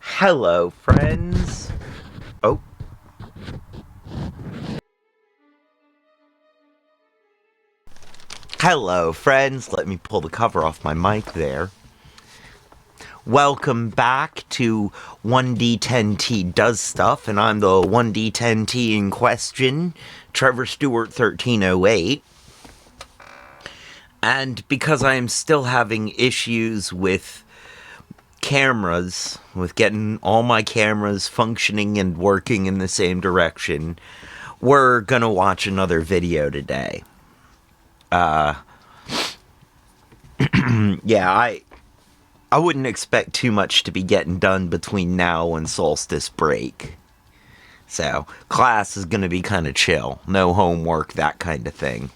Hello, friends. Oh. Hello, friends. Let me pull the cover off my mic there. Welcome back to 1D10T Does Stuff, and I'm the 1D10T in question, Trevor Stewart 1308. And because I am still having issues with cameras, with getting all my cameras functioning and working in the same direction, we're gonna watch another video today. Yeah, I wouldn't expect too much to be getting done between now and solstice break. So, class is gonna be kind of chill. No homework, that kind of thing.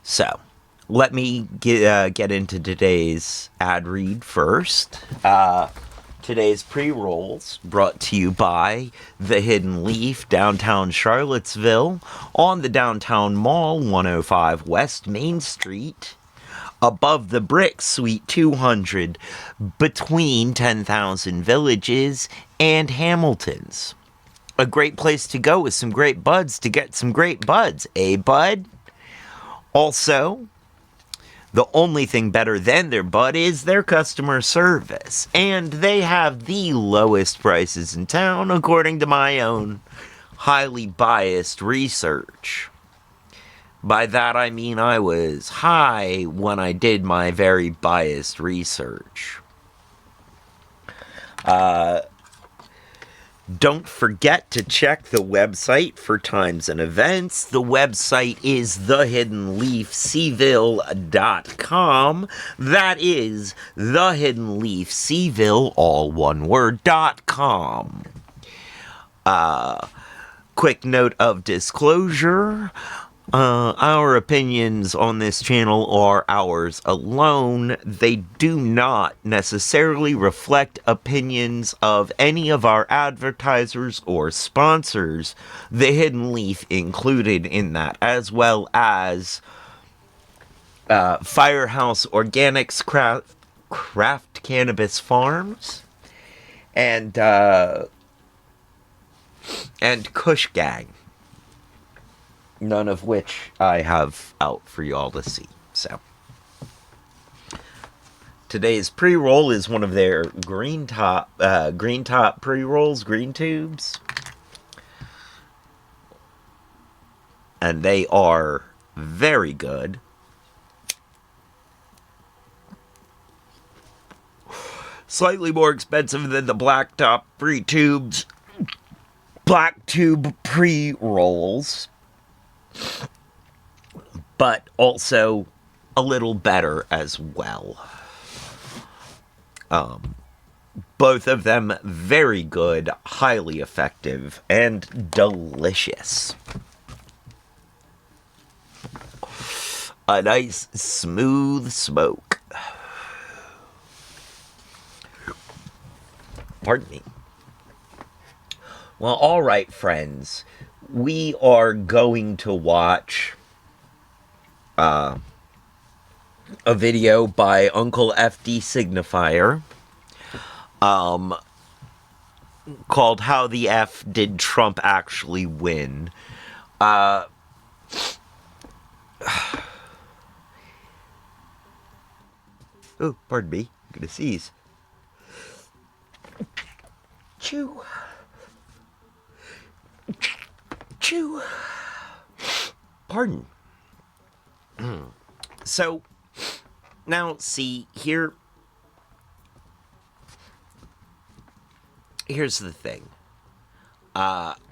So, let me get into today's ad read first. Today's pre-rolls brought to you by The Hidden Leaf, downtown Charlottesville, on the Downtown Mall, 105 West Main Street, above the Brick, Suite 200, between 10,000 Villages and Hamilton's. A great place to go with some great buds to get some great buds, eh, bud? Also, the only thing better than their bud is their customer service. And they have the lowest prices in town, according to my own highly biased research. By that I mean I was high when I did my very biased research. Don't forget to check the website for times and events. The website is thehiddenleafseville.com. That is thehiddenleafseville, all one word, .com. Quick note of disclosure. Our opinions on this channel are ours alone. They do not necessarily reflect opinions of any of our advertisers or sponsors, The Hidden Leaf included in that, as well as Firehouse Organics Craft Cannabis Farms and Kush Gang. None of which I have out for y'all to see. So, today's pre-roll is one of their green top pre-rolls, green tubes. And they are very good. Slightly more expensive than the black tube pre-rolls. But also a little better as well. Both of them very good, highly effective, and delicious. A nice, smooth smoke. Pardon me. Well, alright, friends. We are going to watch a video by Uncle FD Signifier called How the F Did Trump Actually Win? Oh, pardon me. I'm gonna sneeze. Chew. Chew. Pardon. So, now, see, here's the thing. After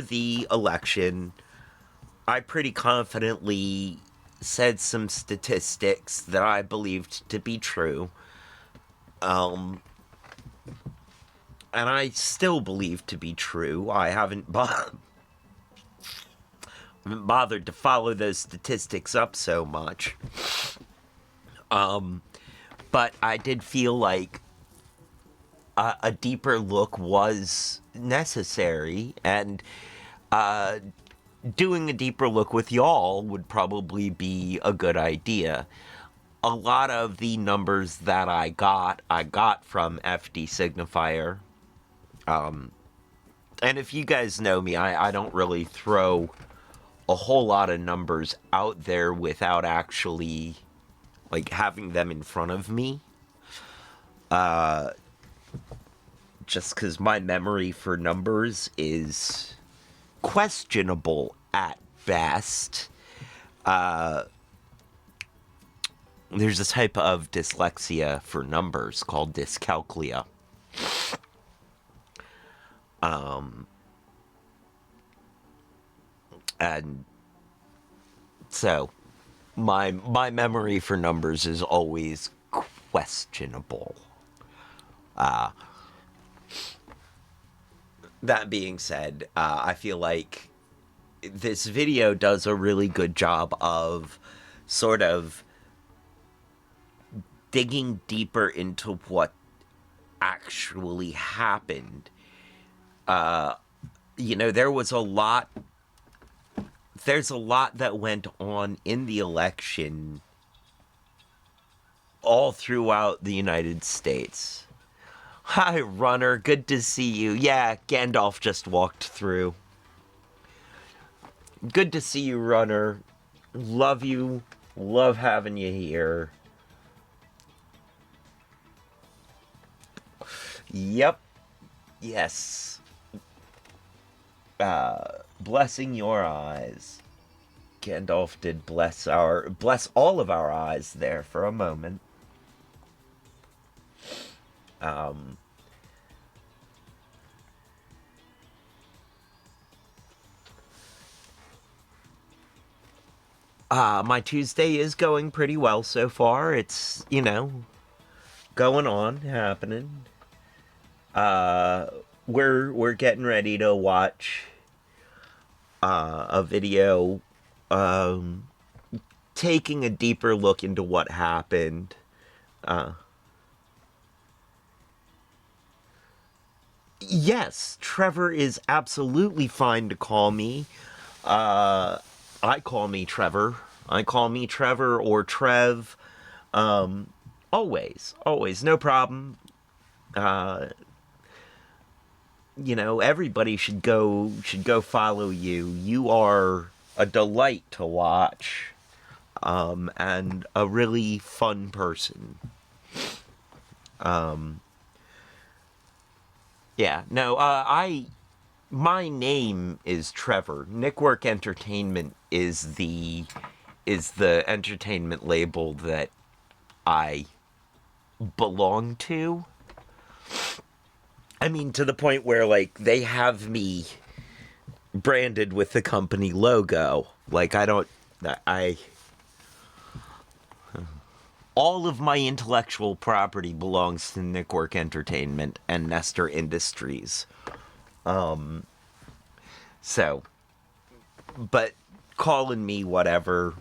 the election, I pretty confidently said some statistics that I believed to be true. And I still believe to be true. I haven't bothered to follow those statistics up so much. But I did feel like a deeper look was necessary, and doing a deeper look with y'all would probably be a good idea. a lot of the numbers that I got from FD Signifier. And if you guys know me, I don't really throw a whole lot of numbers out there without actually, like, having them in front of me. Just because my memory for numbers is questionable at best. There's a type of dyslexia for numbers called dyscalculia. And so my memory for numbers is always questionable. That being said, I feel like this video does a really good job of sort of digging deeper into what actually happened. There's a lot that went on in the election all throughout the United States. Hi, Runner. Good to see you. Yeah, Gandalf just walked through. Good to see you, Runner. Love you. Love having you here. Yep. Yes. Blessing your eyes. Gandalf did bless all of our eyes there for a moment. My Tuesday is going pretty well so far. It's, going on, happening. We're getting ready to watch a video taking a deeper look into what happened. Yes, Trevor is absolutely fine to call me. I call me Trevor. I call me Trevor or Trev. Always, no problem. Everybody should go follow you. You are a delight to watch, and a really fun person. My name is Trevor. Nickwork Entertainment is the entertainment label that I belong to. I mean, to the point where, like, they have me branded with the company logo. Like, all of my intellectual property belongs to Nickwork Entertainment and Nestor Industries. But calling me whatever,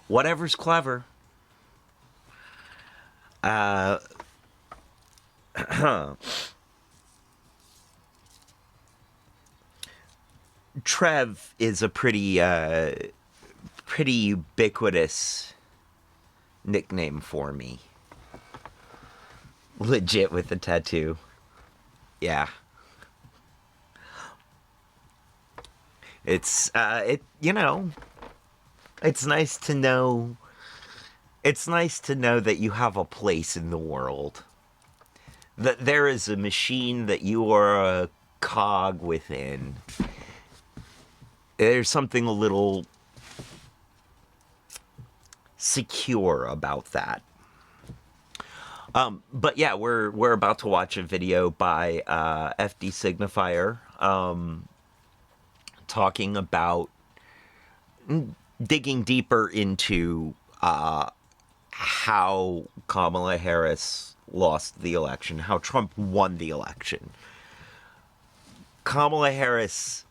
whatever's clever. Trev is a pretty ubiquitous nickname for me. Legit with the tattoo. Yeah. It's it's nice to know. It's nice to know that you have a place in the world. That there is a machine that you are a cog within. There's something a little secure about that. But yeah, we're about to watch a video by FD Signifier talking about digging deeper into how Kamala Harris lost the election, how Trump won the election. Kamala Harris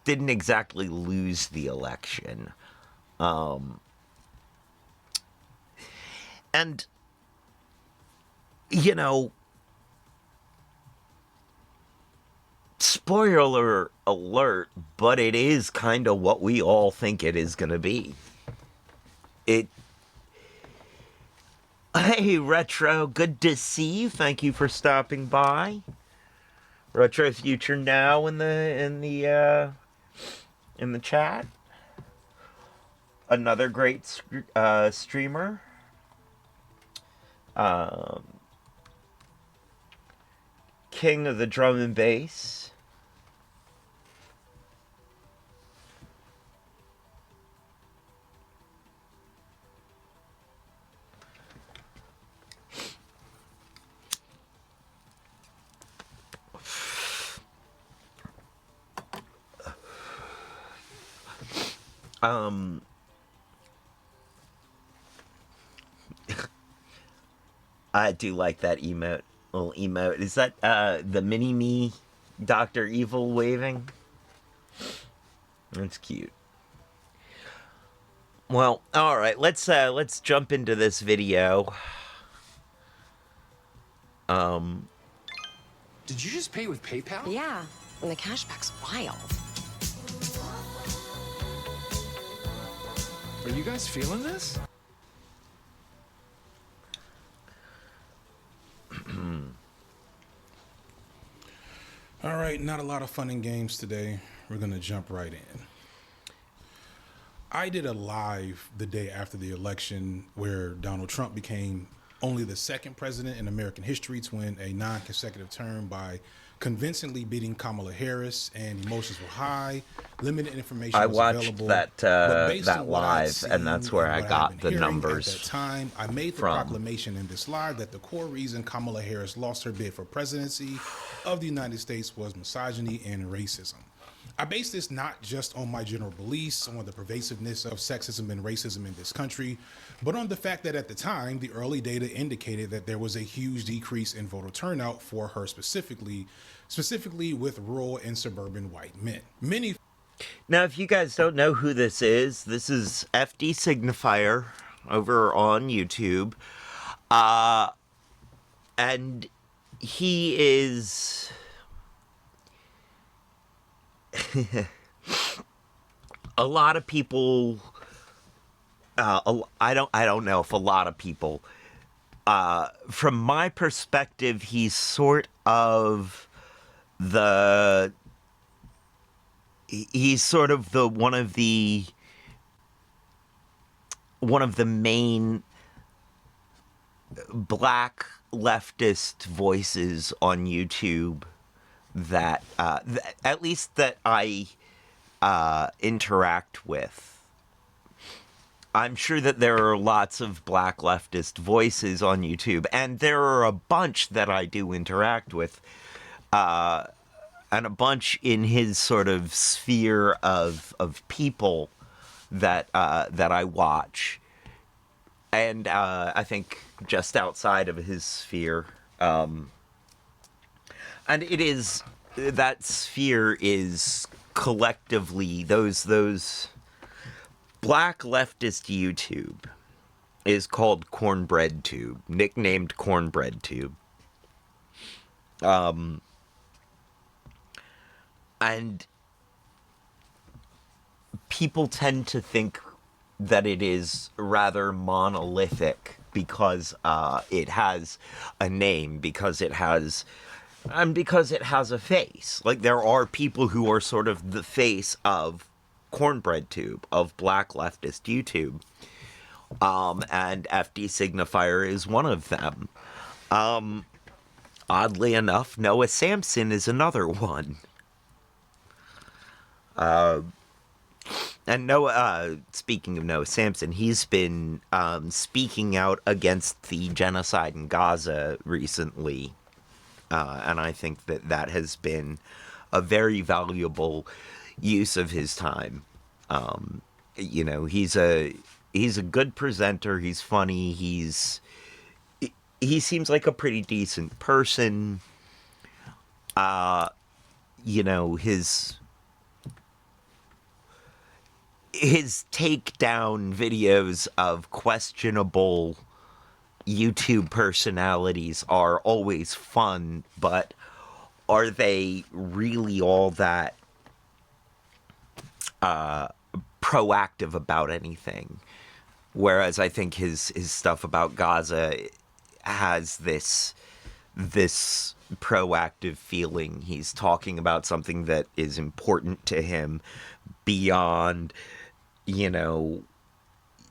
didn't exactly lose the election. And, spoiler alert, but it is kind of what we all think it is going to be. it. Hey, Retro, good to see you. Thank you for stopping by. Retro Future Now in the chat. Another great streamer. King of the drum and bass. I do like that emote. Little emote. Is that the mini-me Dr. Evil waving? That's cute. Well, all right. Let's jump into this video. Did you just pay with PayPal? Yeah, and the cashback's wild. Are you guys feeling this? All right, not a lot of fun and games today. We're going to jump right in. I did a live the day after the election where Donald Trump became only the second president in American history to win a non-consecutive term by convincingly beating Kamala Harris, and emotions were high. Limited information I was watched available. that live, and that's where I got the numbers. At that time, I made the proclamation in this live that the core reason Kamala Harris lost her bid for presidency of the United States was misogyny and racism. I base this not just on my general beliefs on the pervasiveness of sexism and racism in this country, but on the fact that at the time, the early data indicated that there was a huge decrease in voter turnout for her specifically with rural and suburban white men. Now, if you guys don't know who this is FD Signifier over on YouTube. And he is... a lot of people... I don't know if a lot of people... from my perspective, he's sort of the... He's sort of the one of the main black leftist voices on YouTube that at least that I interact with. I'm sure that there are lots of black leftist voices on YouTube, and there are a bunch that I do interact with. And a bunch in his sort of sphere of people that I watch, and I think just outside of his sphere, and it is that sphere is collectively those black leftist YouTube is called Cornbread Tube, nicknamed Cornbread Tube. And people tend to think that it is rather monolithic because it has a name, because it has a face. Like, there are people who are sort of the face of Cornbread Tube, of black leftist YouTube. And FD Signifier is one of them. Oddly enough, Noah Samson is another one. And Noah, speaking of Noah Samson, he's been speaking out against the genocide in Gaza recently, and I think that has been a very valuable use of his time. You know, he's a good presenter. He's funny. He seems like a pretty decent person. You know, his takedown videos of questionable YouTube personalities are always fun, but are they really all that proactive about anything? Whereas I think his stuff about Gaza has this proactive feeling. He's talking about something that is important to him beyond, you know,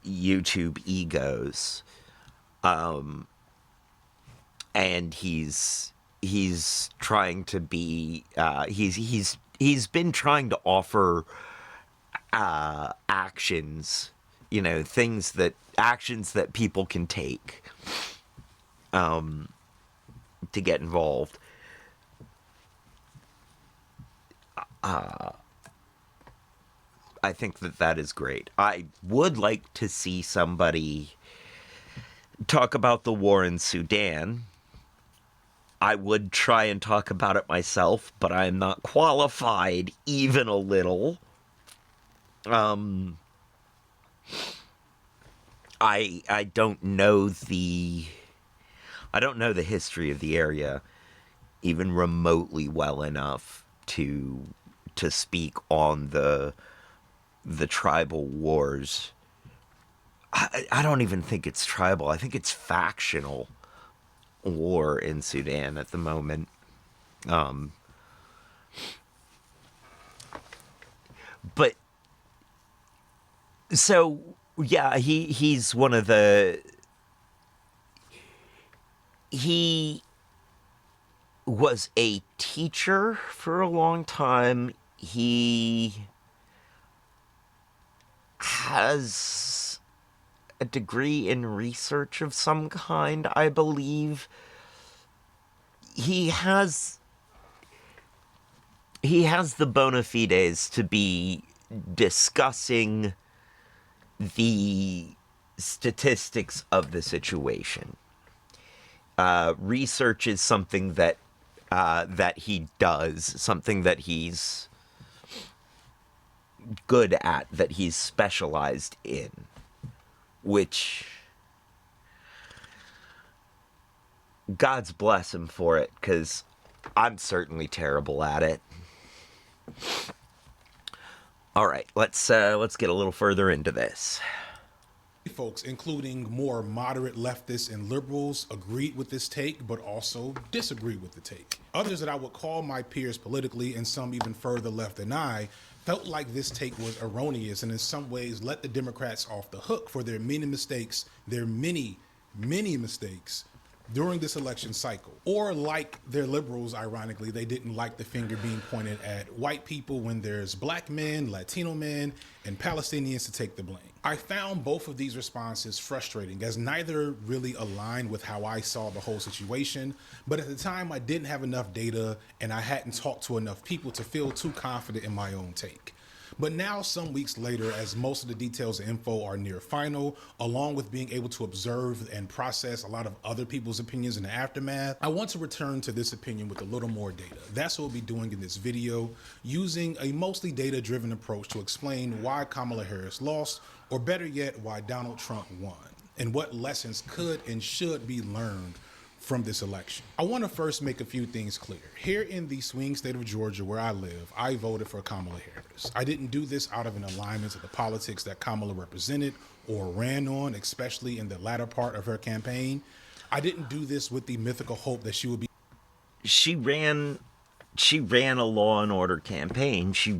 YouTube egos. And he's trying to be he's been trying to offer actions, you know, actions that people can take to get involved. I think that is great. I would like to see somebody talk about the war in Sudan. I would try and talk about it myself, but I am not qualified even a little. I don't know the history of the area even remotely well enough to speak on the tribal wars. I don't even think it's tribal. I think it's factional war in Sudan at the moment. But so yeah, he's one of the he was a teacher for a long time. He has a degree in research of some kind, I believe. He has the bona fides to be discussing the statistics of the situation. Research is something that he does, something that he's good at, that he's specialized in, which God's bless him for it, because I'm certainly terrible at it. All right, let's get a little further into this. Folks, including more moderate leftists and liberals, agreed with this take, but also disagreed with the take. Others that I would call my peers politically, and some even further left than I, felt like this take was erroneous and in some ways let the Democrats off the hook for their many mistakes, their many mistakes during this election cycle. Or like their liberals, ironically, they didn't like the finger being pointed at white people when there's black men, Latino men, and Palestinians to take the blame. I found both of these responses frustrating, as neither really aligned with how I saw the whole situation, but at the time I didn't have enough data and I hadn't talked to enough people to feel too confident in my own take. But now, some weeks later, as most of the details and info are near final, along with being able to observe and process a lot of other people's opinions in the aftermath, I want to return to this opinion with a little more data. That's what we'll be doing in this video, using a mostly data-driven approach to explain why Kamala Harris lost, or better yet, why Donald Trump won, and what lessons could and should be learned from this election. I want to first make a few things clear. Here in the swing state of Georgia where I live, I voted for Kamala Harris. I didn't do this out of an alignment to the politics that Kamala represented or ran on, especially in the latter part of her campaign. I didn't do this with the mythical hope that she would be. She ran a law and order campaign. She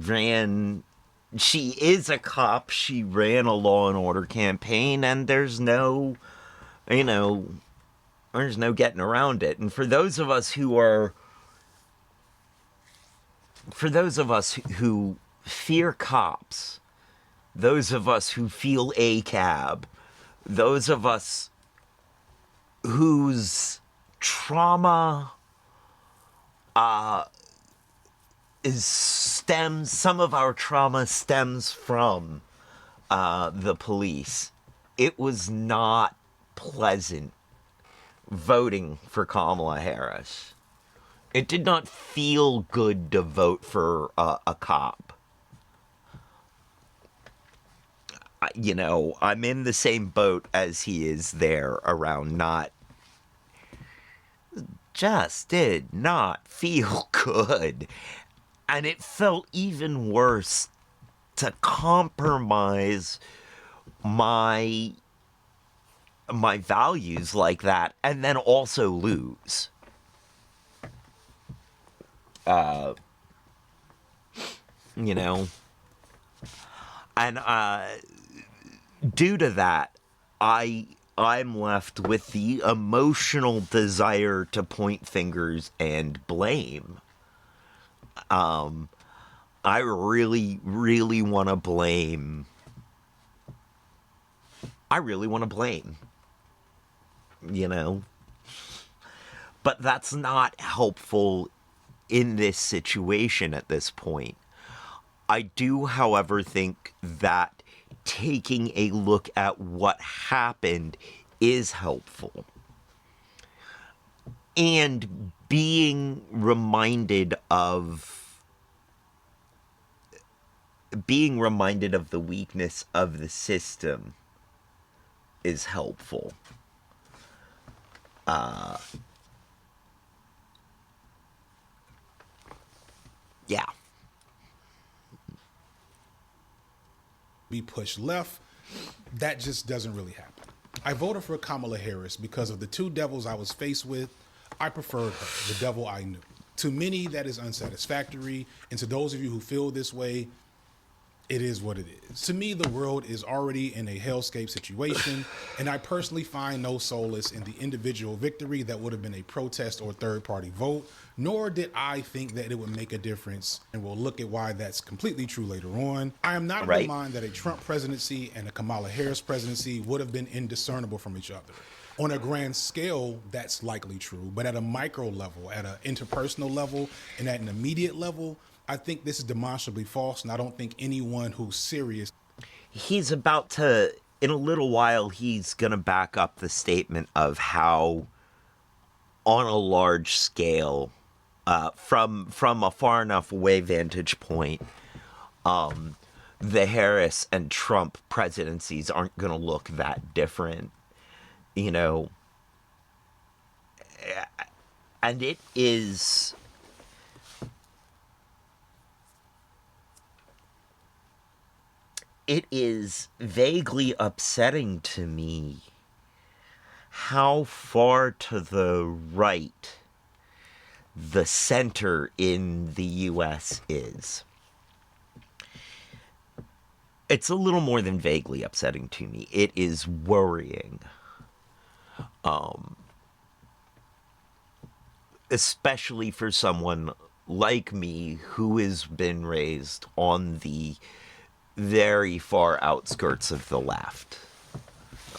is a cop. She ran a law and order campaign, and there's no getting around it. And for those of us who fear cops, those of us who feel ACAB, those of us whose trauma some of our trauma stems from the police. It was not pleasant voting for Kamala Harris. It did not feel good to vote for a cop. I'm in the same boat as he is there around just did not feel good. And it felt even worse to compromise my my values like that and then also lose. You know, and due to that, I'm left with the emotional desire to point fingers and blame. I really, really want to blame. I really want to blame. You know? But that's not helpful in this situation at this point. I do, however, think that taking a look at what happened is helpful. And being reminded of the weakness of the system is helpful. Yeah. Be pushed left, that just doesn't really happen. I voted for Kamala Harris because of the two devils I was faced with. I preferred her, the devil I knew. To many, that is unsatisfactory, and to those of you who feel this way, it is what it is. To me, the world is already in a hellscape situation, and I personally find no solace in the individual victory that would have been a protest or third-party vote, nor did I think that it would make a difference, and we'll look at why that's completely true later on. I am not of the mind that a Trump presidency and a Kamala Harris presidency would have been indiscernible from each other. On a grand scale, that's likely true, but at a micro level, at an interpersonal level, and at an immediate level, I think this is demonstrably false, and I don't think anyone who's serious... He's about to, in a little while, he's going to back up the statement of how, on a large scale, from a far enough away vantage point, the Harris and Trump presidencies aren't going to look that different, you know. And it is... It is vaguely upsetting to me how far to the right the center in the U.S. is. It's a little more than vaguely upsetting to me. It is worrying. Especially for someone like me who has been raised on the very far outskirts of the left.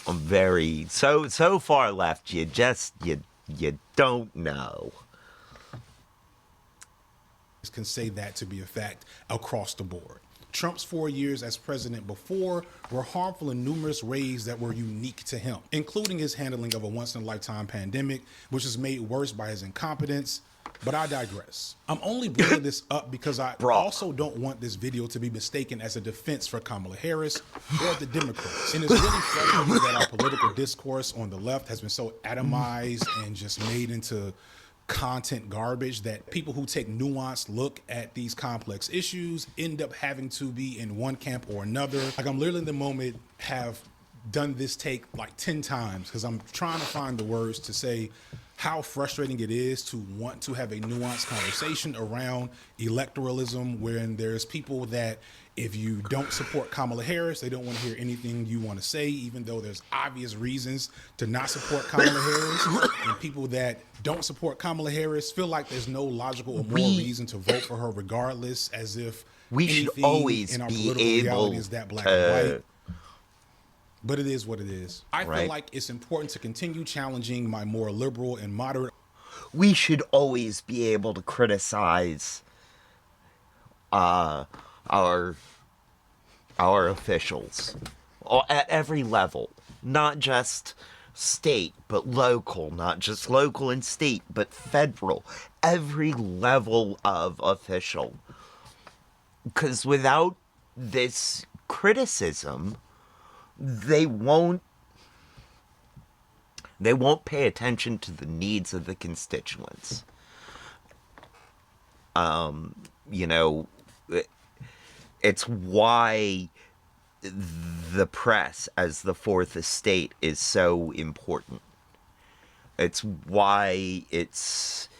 Very so far left you don't know. Can say that to be a fact across the board. Trump's 4 years as president before were harmful in numerous ways that were unique to him, including his handling of a once-in-a-lifetime pandemic, which is made worse by his incompetence. But I digress. I'm only bringing this up because I also don't want this video to be mistaken as a defense for Kamala Harris or the Democrats. And it's really frustrating that our political discourse on the left has been so atomized and just made into content garbage that people who take nuanced look at these complex issues end up having to be in one camp or another. Like, I'm literally in the moment have done this take like 10 times because I'm trying to find the words to say how frustrating it is to want to have a nuanced conversation around electoralism when there's people that if you don't support Kamala Harris, they don't want to hear anything you want to say, even though there's obvious reasons to not support Kamala Harris. And people that don't support Kamala Harris feel like there's no logical or moral reason to vote for her regardless, as if we should always in our be political able reality is that black and white. But it is what it is. I feel like it's important to continue challenging my more liberal and moderate. We should always be able to criticize our officials at every level, not just state but local, not just local and state but federal, every level of official. Because without this criticism, they won't pay attention to the needs of the constituents. You know, it's why the press as the fourth estate is so important. It's why it's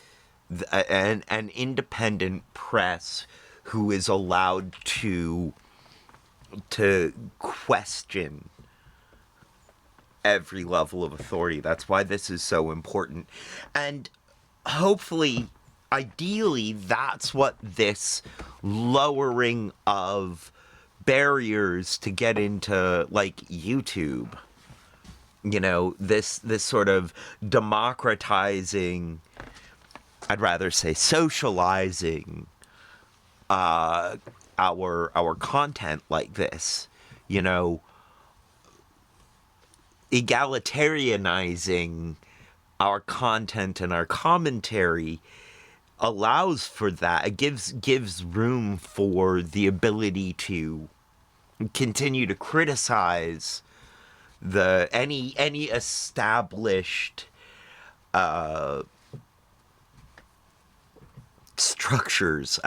an independent press who is allowed to question every level of authority. That's why this is so important. And hopefully, ideally, that's what this lowering of barriers to get into, like, YouTube, you know, this sort of democratizing, I'd rather say socializing our content like this, you know, egalitarianizing our content and our commentary allows for that. It gives room for the ability to continue to criticize any established structures.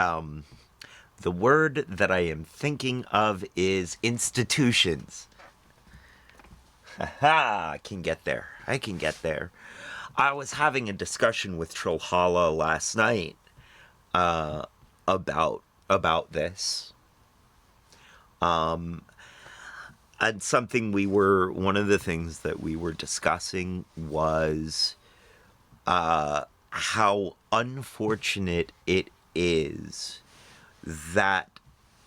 The word that I am thinking of is institutions. Haha, I can get there. I was having a discussion with Trollhalla last night about this. And one of the things that we were discussing was how unfortunate it is that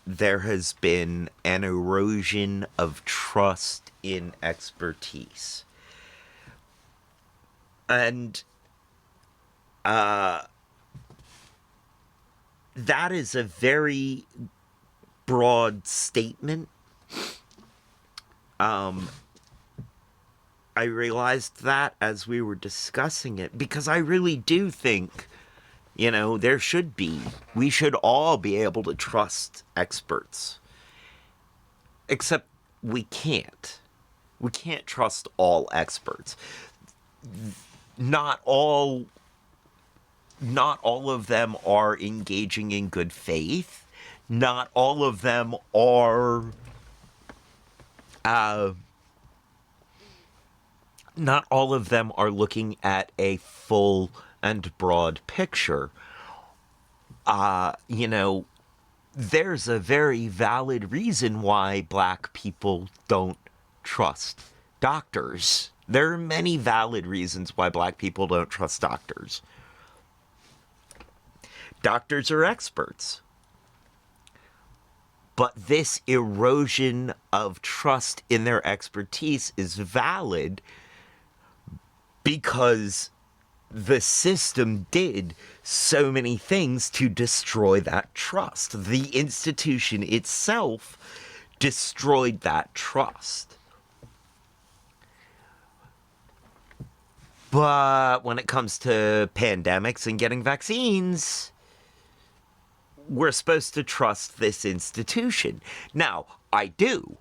there has been an erosion of trust in expertise. And that is a very broad statement. I realized that as we were discussing it, because I really do think, you know, we should all be able to trust experts. Except we can't. We can't trust all experts. Not all of them are engaging in good faith. Not all of them are looking at a full and broad picture. You know, there's a very valid reason why Black people don't trust doctors. There are many valid reasons why Black people don't trust doctors. Doctors are experts. But this erosion of trust in their expertise is valid because the system did so many things to destroy that trust. The institution itself destroyed that trust. But when it comes to pandemics and getting vaccines, we're supposed to trust this institution. Now, I do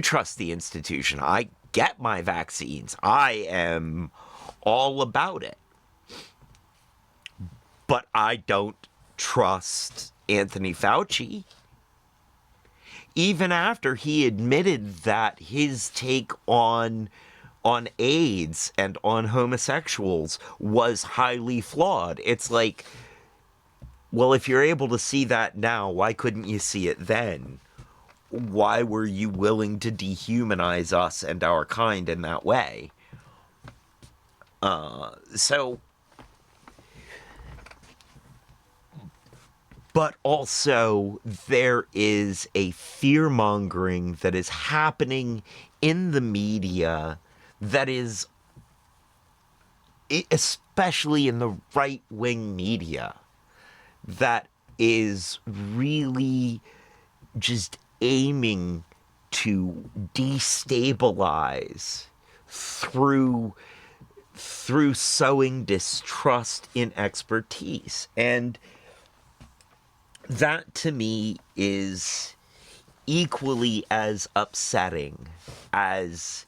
trust the institution. I get my vaccines. I am all about it. But I don't trust Anthony Fauci. Even after he admitted that his take on AIDS and on homosexuals was highly flawed. It's like, well, if you're able to see that now, why couldn't you see it then? Why were you willing to dehumanize us and our kind in that way? But also, there is a fear-mongering that is happening in the media that is, especially in the right-wing media, that is really just aiming to destabilize through sowing distrust in expertise. And that, to me, is equally as upsetting as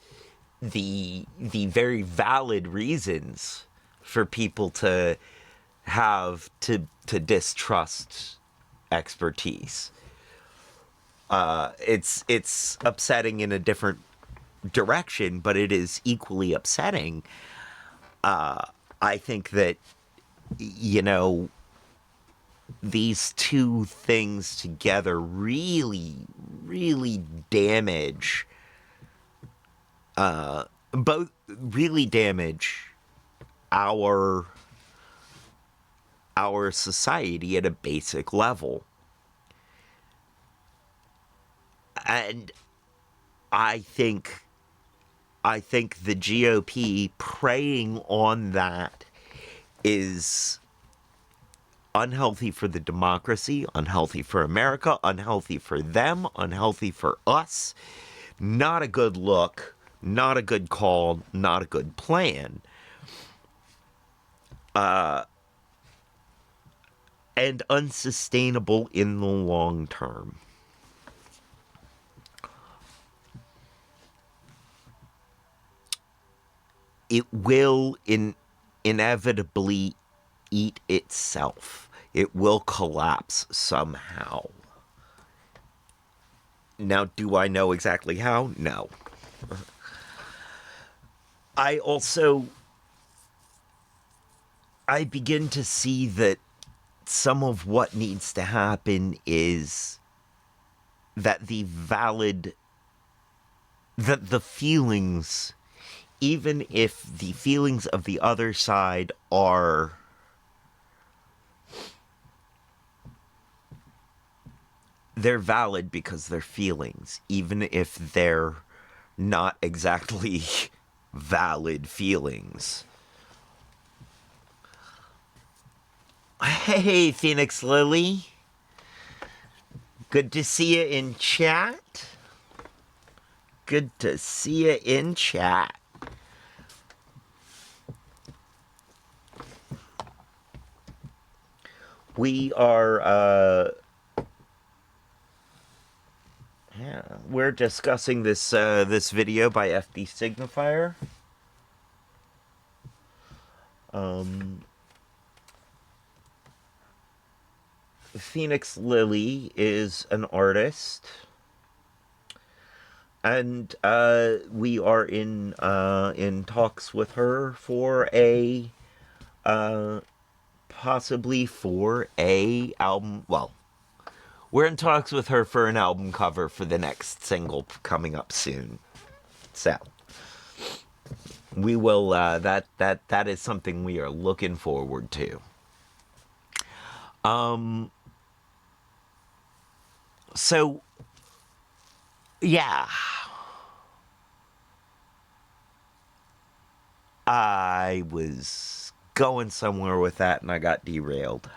the very valid reasons for people to distrust expertise. It's upsetting in a different direction, but it is equally upsetting. I think that, you know, these two things together really damage, both really damage our society at a basic level. And I think the GOP preying on that is unhealthy for the democracy, unhealthy for America, unhealthy for them, unhealthy for us. Not a good look, not a good call, not a good plan. And unsustainable in the long term. It will inevitably eat itself. It will collapse somehow. Now, do I know exactly how? No. I begin to see that some of what needs to happen is that the feelings, even if the feelings of the other side are they're valid because they're feelings, even if they're not exactly valid feelings. Hey, Phoenix Lily. Good to see you in chat. Good to see you in chat. We are, we're discussing this this video by FD Signifier. Phoenix Lily is an artist, and we are in talks with her for a possibly for a album. Well, we're in talks with her for an album cover for the next single coming up soon. So we will. That is something we are looking forward to. So, yeah. I was going somewhere with that and I got derailed.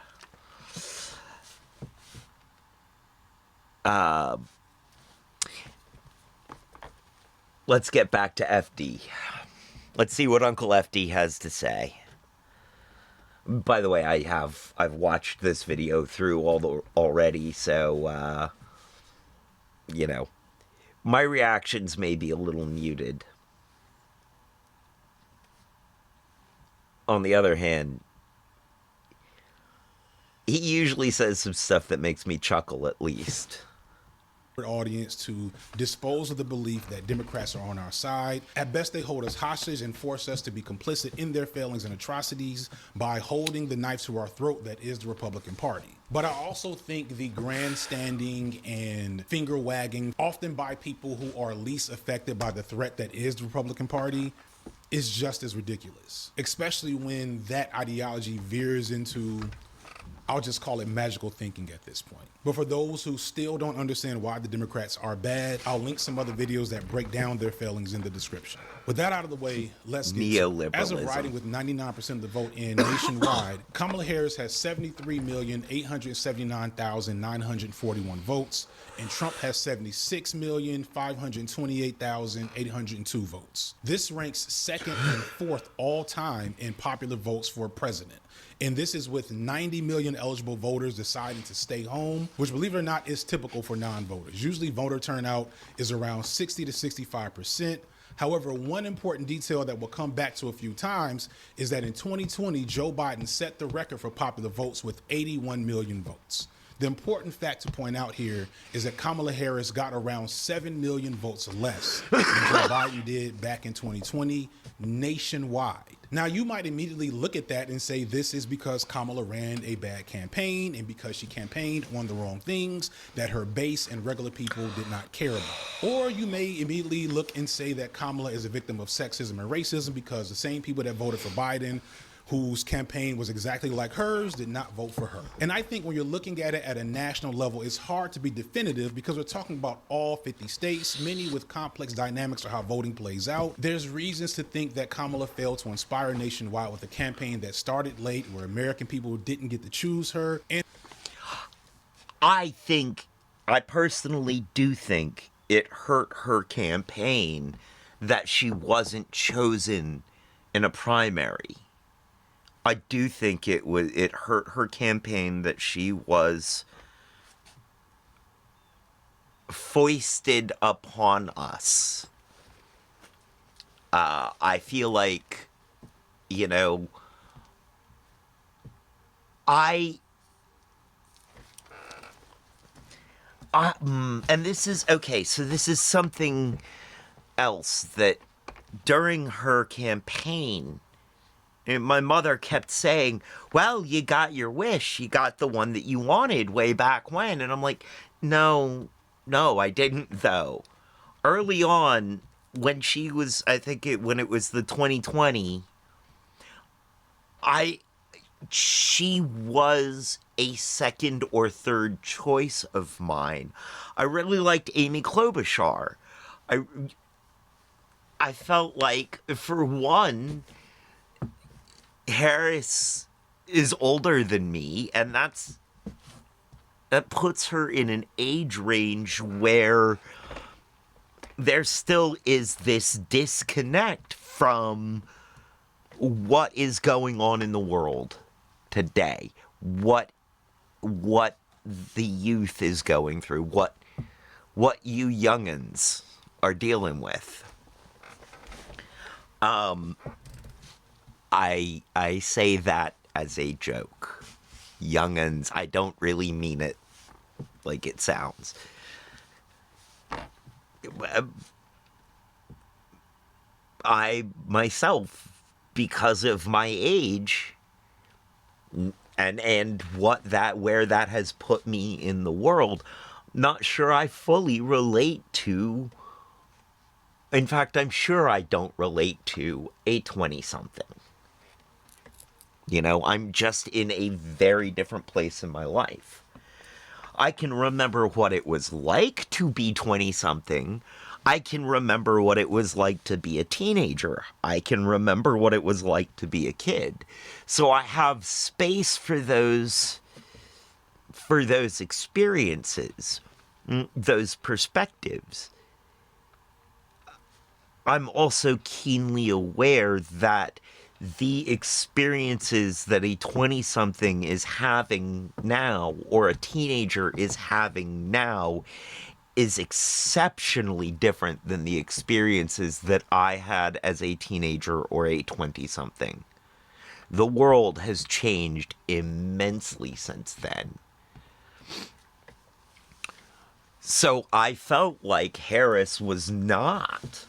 Let's get back to FD. Let's see what Uncle FD has to say. By the way, I've watched this video through already, so you know, my reactions may be a little muted. On the other hand, he usually says some stuff that makes me chuckle, at least. Audience to dispose of the belief that Democrats are on our side. At best, they hold us hostage and force us to be complicit in their failings and atrocities by holding the knife to our throat that is the Republican Party. But I also think the grandstanding and finger wagging, often by people who are least affected by the threat that is the Republican Party, is just as ridiculous, especially when that ideology veers into, I'll just call it magical thinking at this point. But for those who still don't understand why the Democrats are bad, I'll link some other videos that break down their failings in the description. With that out of the way, let's get neoliberalism. As of writing with 99% of the vote in nationwide, Kamala Harris has 73,879,941 votes, and Trump has 76,528,802 votes. This ranks second and fourth all time in popular votes for president. And this is with 90 million eligible voters deciding to stay home, which, believe it or not, is typical for non-voters. Usually voter turnout is around 60 to 65%. However, one important detail that we'll come back to a few times is that in 2020, Joe Biden set the record for popular votes with 81 million votes. The important fact to point out here is that Kamala Harris got around 7 million votes less than Joe Biden did back in 2020 nationwide. Now, you might immediately look at that and say this is because Kamala ran a bad campaign and because she campaigned on the wrong things that her base and regular people did not care about. Or you may immediately look and say that Kamala is a victim of sexism and racism because the same people that voted for Biden, whose campaign was exactly like hers, did not vote for her. And I think when you're looking at it at a national level, it's hard to be definitive because we're talking about all 50 states, many with complex dynamics of how voting plays out. There's reasons to think that Kamala failed to inspire nationwide with a campaign that started late, where American people didn't get to choose her. And I personally do think it hurt her campaign that she wasn't chosen in a primary. I do think it hurt her campaign that she was foisted upon us. I feel like, you know, and this is, okay, so this is something else that during her campaign, my mother kept saying, well, you got your wish. You got the one that you wanted way back when. And I'm like, no, I didn't, though. Early on, when she was, when it was the 2020, she was a second or third choice of mine. I really liked Amy Klobuchar. I felt like, for one, Harris is older than me, and that puts her in an age range where there still is this disconnect from what is going on in the world today, what the youth is going through, what you youngins are dealing with. I say that as a joke. Youngins, I don't really mean it like it sounds. I myself, because of my age and where that has put me in the world, not sure I fully relate to. In fact, I'm sure I don't relate to a 20-something. You know, I'm just in a very different place in my life. I can remember what it was like to be 20-something. I can remember what it was like to be a teenager. I can remember what it was like to be a kid. So I have space for those experiences, those perspectives. I'm also keenly aware that the experiences that a 20-something is having now, or a teenager is having now, is exceptionally different than the experiences that I had as a teenager or a 20-something. The world has changed immensely since then. So I felt like Harris was not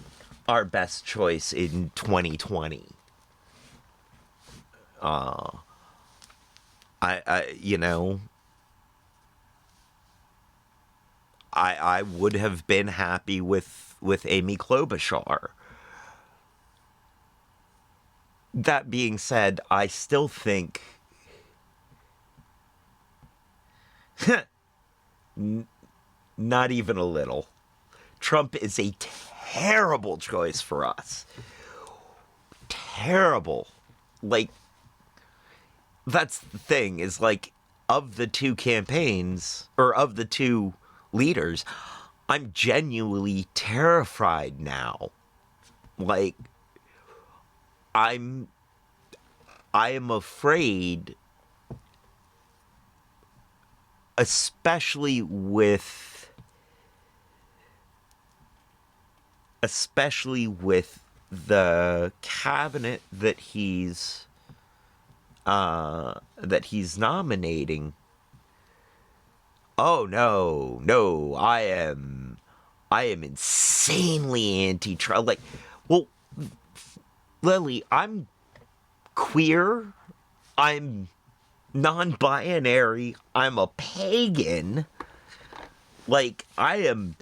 our best choice in 2020. I would have been happy with Amy Klobuchar. That being said, I still think not even a little. Trump is a terrible choice for us. Terrible. Like, that's the thing, is like, of the two campaigns, or of the two leaders, I'm genuinely terrified now. Like, I am afraid, especially with the cabinet that he's nominating, Oh no, I am insanely anti-Trump. Like, well, Lily, I'm queer. I'm non-binary. I'm a pagan. Like, I am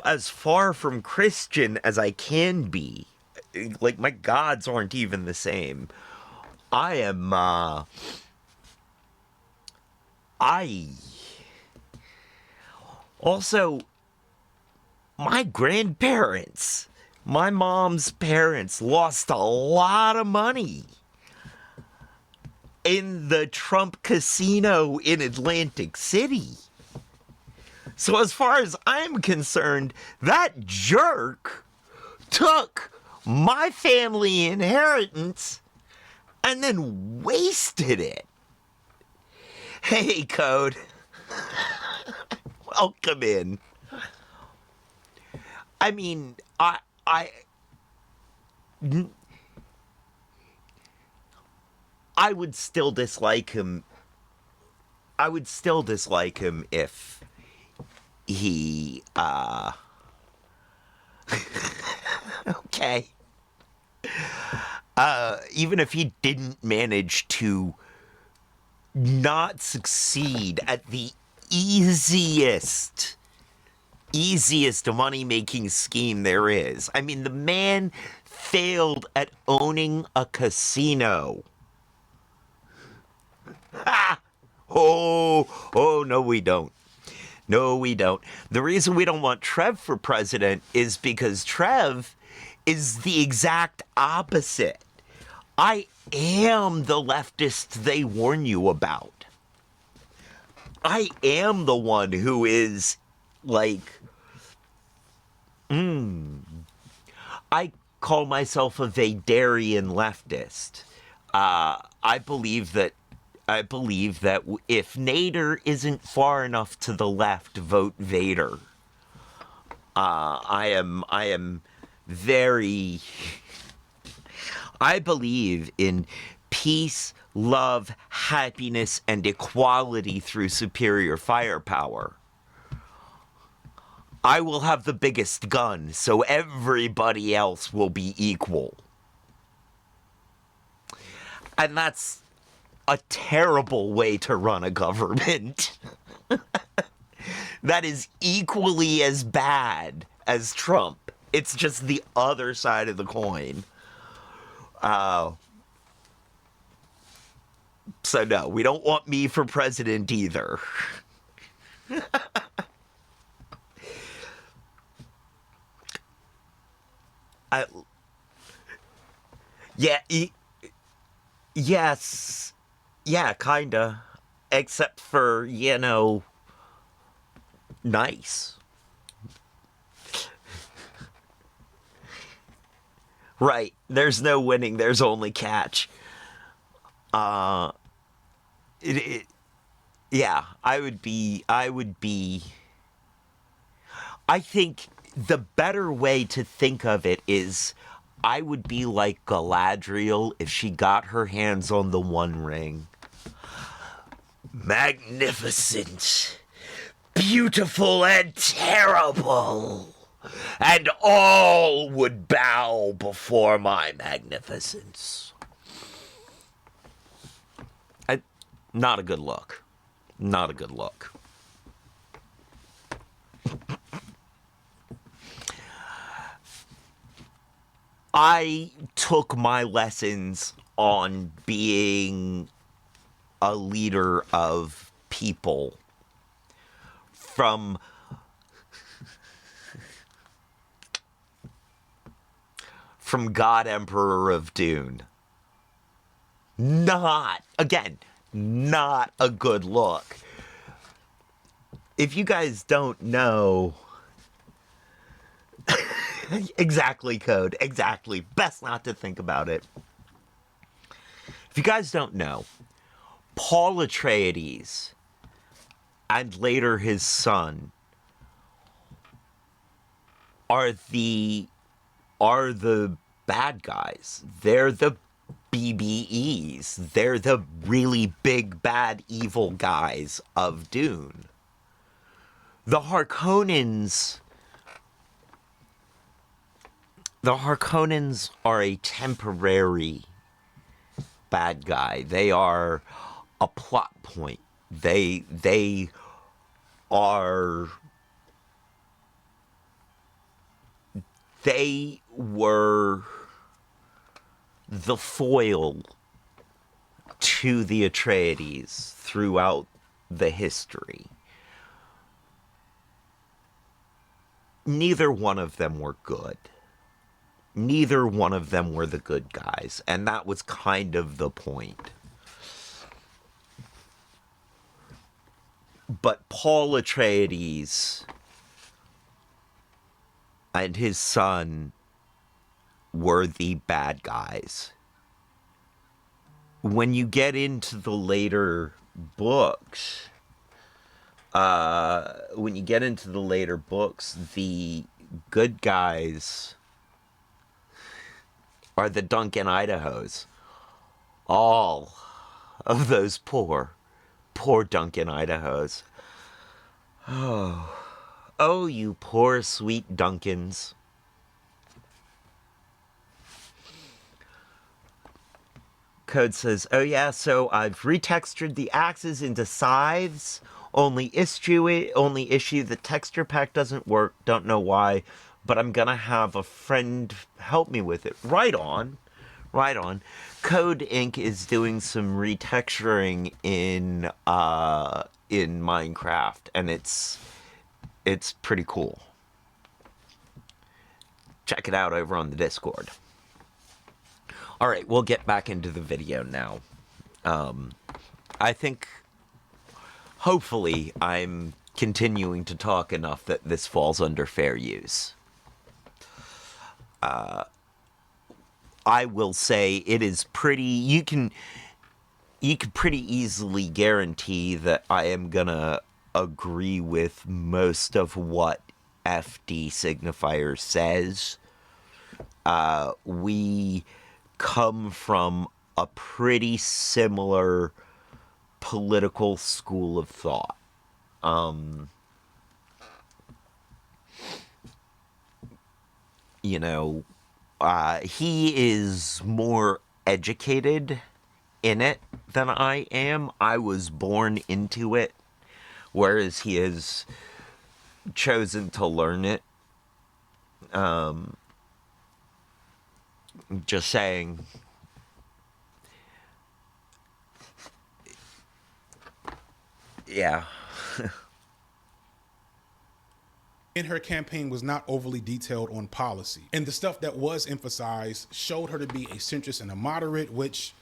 as far from Christian as I can be. Like, my gods aren't even the same. I am, I. Also, my grandparents, my mom's parents, lost a lot of money in the Trump casino in Atlantic City. So, as far as I'm concerned, that jerk took my family inheritance and then wasted it. Hey, Code. Welcome in. I mean, I would still dislike him. I would still dislike him if he, okay. Even if he didn't manage to not succeed at the easiest money-making scheme there is. I mean, the man failed at owning a casino. Ha! Oh, no, we don't. No, we don't. The reason we don't want Trev for president is because Trev is the exact opposite. I am the leftist they warn you about. I am the one who is, like, I call myself a Vaderian leftist. I believe that if Nader isn't far enough to the left, vote Vader. I am very. I believe in peace, love, happiness, and equality through superior firepower. I will have the biggest gun, so everybody else will be equal. And that's a terrible way to run a government. That is equally as bad as Trump. It's just the other side of the coin. So no, we don't want me for president either. Yeah, yes. Yeah, kinda. Except for, nice. Right. There's no winning, there's only catch. Yeah, I think the better way to think of it is I would be like Galadriel if she got her hands on the One Ring. Magnificent, beautiful, and terrible. And all would bow before my magnificence. Not a good look. Not a good look. I took my lessons on being a leader of people from God Emperor of Dune. Not a good look. If you guys don't know... Exactly, Code. Exactly. Best not to think about it. If you guys don't know, Paul Atreides and later his son are the bad guys. They're the BBEs. They're the really big, bad, evil guys of Dune. The Harkonnens are a temporary bad guy. They are a plot point. They are... They were the foil to the Atreides throughout the history. Neither one of them were good. Neither one of them were the good guys, and that was kind of the point. But Paul Atreides and his son were the bad guys. When you get into the later books, the good guys are the Duncan Idahos. All of those poor Duncan Idahos. Oh, you poor sweet Duncans. Code says, oh yeah, so I've retextured the axes into scythes. Only issue the texture pack doesn't work. Don't know why, but I'm gonna have a friend help me with it. Right on. Code Inc. is doing some retexturing in Minecraft, and it's pretty cool. Check it out over on the Discord. Alright, we'll get back into the video now. I think, hopefully, I'm continuing to talk enough that this falls under fair use. I will say it is pretty... You can pretty easily guarantee that I am gonna agree with most of what FD Signifier says. We come from a pretty similar political school of thought. He is more educated in it than I am. I was born into it, whereas he has chosen to learn it. Just saying. Yeah. In her campaign was not overly detailed on policy. And the stuff that was emphasized showed her to be a centrist and a moderate, which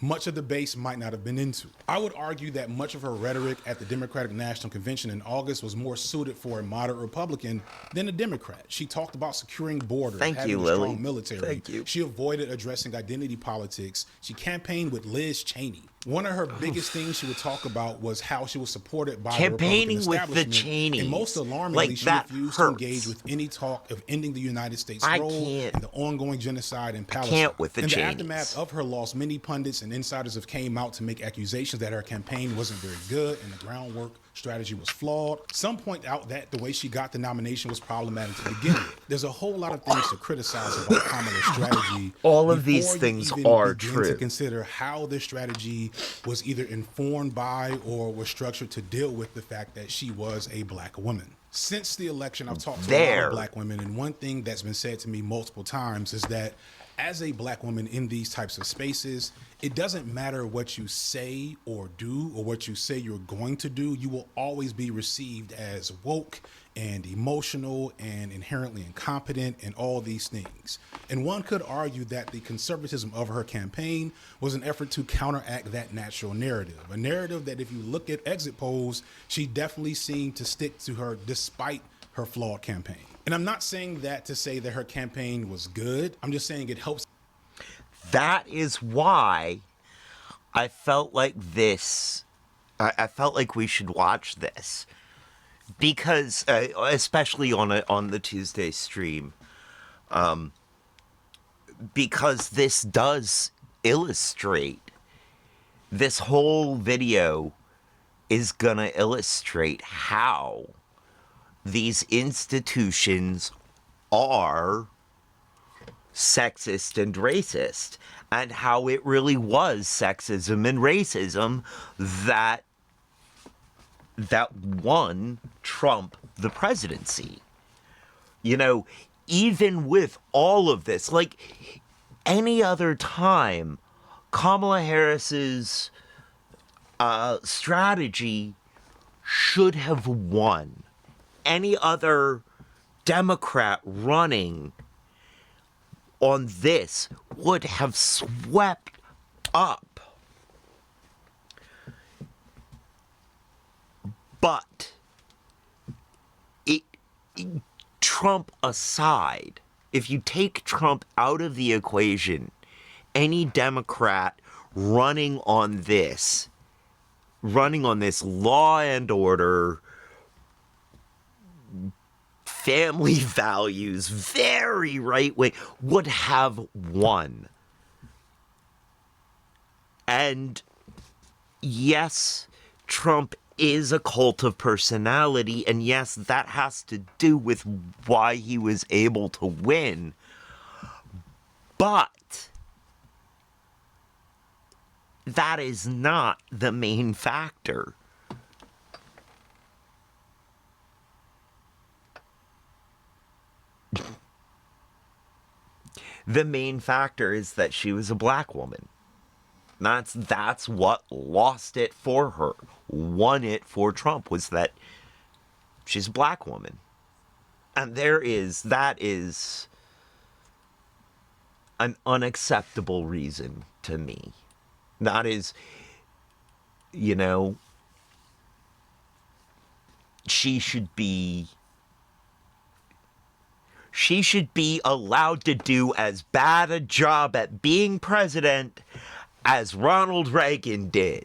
much of the base might not have been into. I would argue that much of her rhetoric at the Democratic National Convention in August was more suited for a moderate Republican than a Democrat. She talked about securing borders, having a strong military. Thank you. She avoided addressing identity politics. She campaigned with Liz Cheney. One of her biggest things she would talk about was how she was supported by campaigning the Republican with the establishment. Cheneys. And most alarmingly, like, she that refused hurts. to engage with any talk of ending the United States I role can't- in the ongoing genocide in Palestine. Can't with the In the Cheneys. aftermath of her loss, many pundits and insiders have came out to make accusations that her campaign wasn't very good and the groundwork strategy was flawed. Some point out that the way she got the nomination was problematic to begin with. There's a whole lot of things to criticize about Kamala's strategy. All of these before you things even are begin true. to consider how this strategy was either informed by or was structured to deal with the fact that she was a black woman. Since the election, I've talked to a lot of black women, and one thing that's been said to me multiple times is that as a black woman in these types of spaces, it doesn't matter what you say or do or what you say you're going to do, you will always be received as woke and emotional and inherently incompetent and all these things. And one could argue that the conservatism of her campaign was an effort to counteract that natural narrative. A narrative that if you look at exit polls, she definitely seemed to stick to her despite her flawed campaign. And I'm not saying that to say that her campaign was good. I'm just saying it helps. That is why I felt like this. I felt like we should watch this because, especially on the Tuesday stream, because this does illustrate, this whole video is gonna illustrate how these institutions are sexist and racist, and how it really was sexism and racism that won Trump the presidency. You know, even with all of this, like any other time, Kamala Harris's strategy should have won. Any other Democrat running on this would have swept up. But Trump aside, if you take Trump out of the equation, any Democrat running on this law and order, family values, very right wing, would have won. And yes, Trump is a cult of personality, and yes, that has to do with why he was able to win. But that is not the main factor. The main factor is that she was a black woman. That's what lost it for her. Won it for Trump was that she's a black woman. And that is an unacceptable reason to me. That is, you know, she should be allowed to do as bad a job at being president as Ronald Reagan did.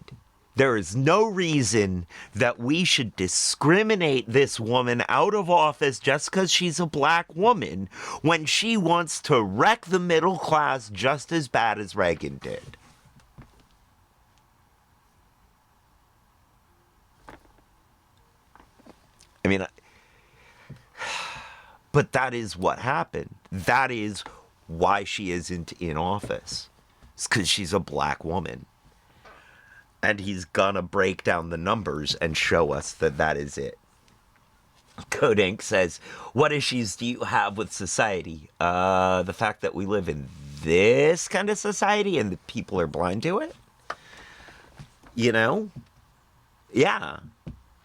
There is no reason that we should discriminate this woman out of office just because she's a black woman when she wants to wreck the middle class just as bad as Reagan did. I mean, but that is what happened. That is why she isn't in office. It's because she's a black woman. And he's gonna break down the numbers and show us that that is it. Code Inc. says, what issues do you have with society? The fact that we live in this kind of society and that people are blind to it? You know? Yeah.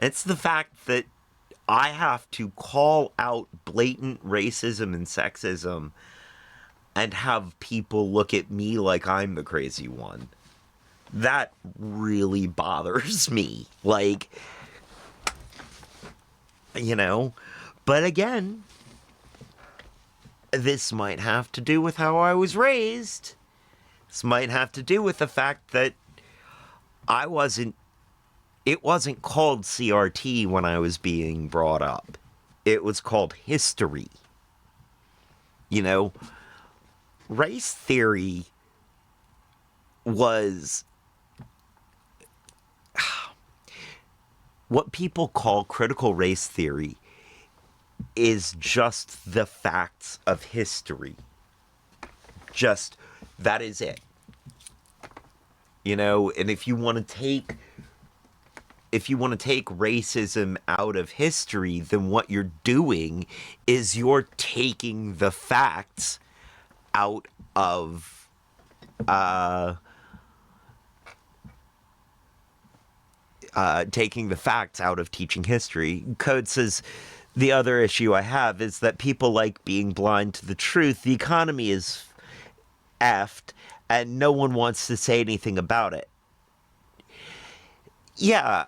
It's the fact that I have to call out blatant racism and sexism and have people look at me like I'm the crazy one. That really bothers me. Like, you know, but again, this might have to do with how I was raised. This might have to do with the fact that it wasn't called CRT when I was being brought up. It was called history. You know, race theory was what people call critical race theory is just the facts of history. Just, that is it. You know, and if you want to take racism out of history, then what you're doing is you're taking the facts out of teaching history. Code says, the other issue I have is that people like being blind to the truth. The economy is effed, and no one wants to say anything about it. Yeah,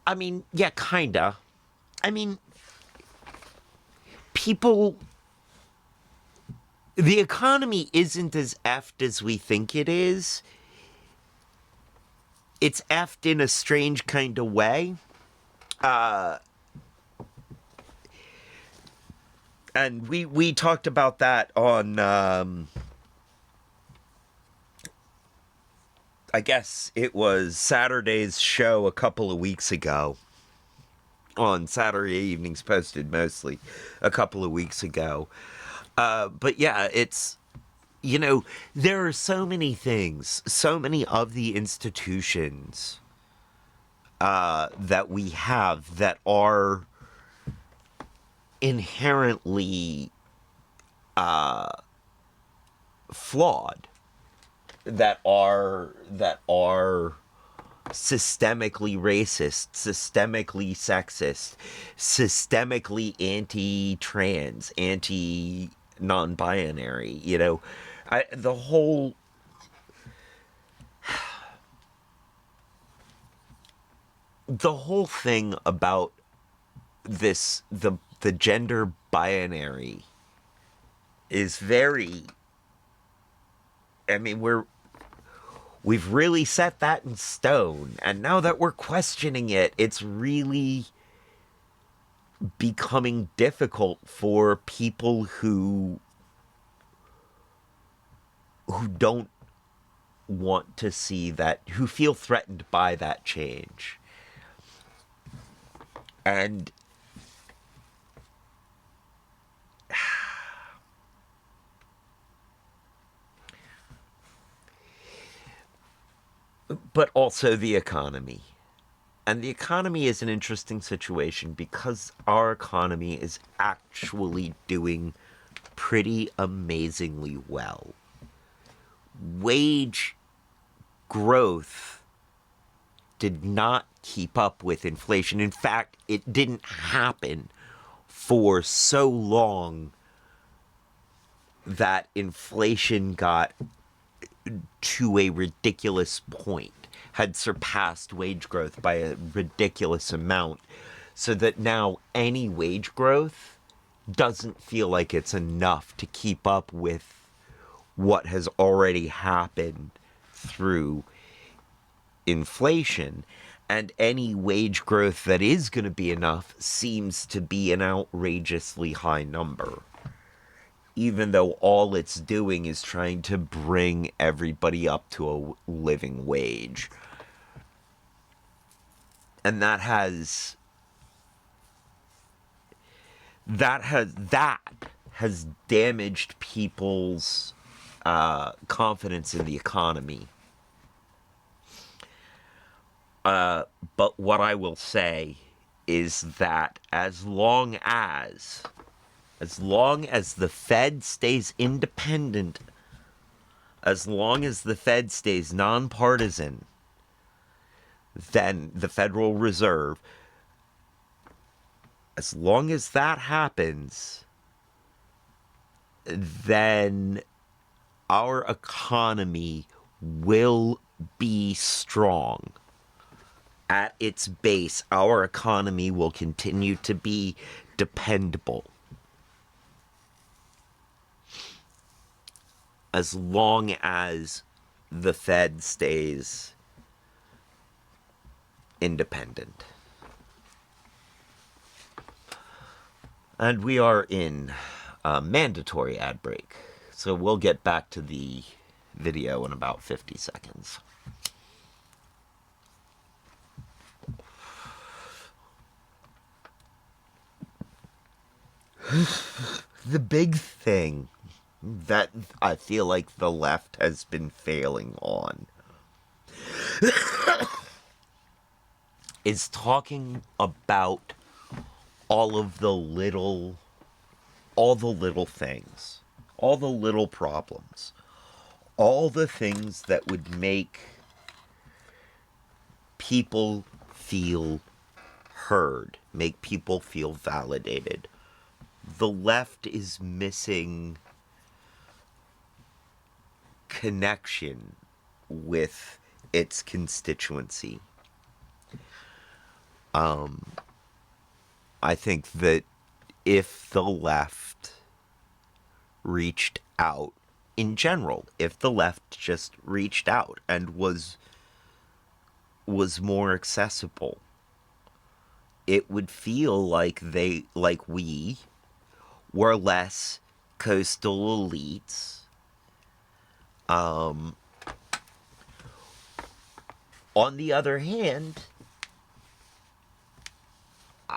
I mean, yeah, kinda. I mean, the economy isn't as effed as we think it is. It's effed in a strange kind of way. And we talked about that on I guess it was Saturday's show a couple of weeks ago. On Saturday evenings, posted mostly a couple of weeks ago. But yeah, it's, there are so many things, so many of the institutions that we have that are inherently flawed, that are systemically racist, systemically sexist, systemically anti-trans, anti-non-binary. The whole thing about the gender binary is very. I mean, we've really set that in stone, and now that we're questioning it, it's really becoming difficult for people who don't want to see that, who feel threatened by that change. And but also the economy. And the economy is an interesting situation because our economy is actually doing pretty amazingly well. Wage growth did not keep up with inflation. In fact, it didn't happen for so long that inflation got to a ridiculous point, had surpassed wage growth by a ridiculous amount, so that now any wage growth doesn't feel like it's enough to keep up with what has already happened through inflation. And any wage growth that is going to be enough seems to be an outrageously high number, even though all it's doing is trying to bring everybody up to a living wage. And that has damaged people's confidence in the economy. But what I will say is that as long as the Fed stays independent, as long as the Fed stays nonpartisan, then the Federal Reserve, as long as that happens, then our economy will be strong. At its base, our economy will continue to be dependable. As long as the Fed stays independent. And we are in a mandatory ad break, so we'll get back to the video in about 50 seconds. The big thing that I feel like the left has been failing on is talking about all the little things, all the little problems, all the things that would make people feel heard, make people feel validated. The left is missing connection with its constituency. I think that if the left reached out in general, if the left just reached out and was more accessible, it would feel like we were less coastal elites, On the other hand,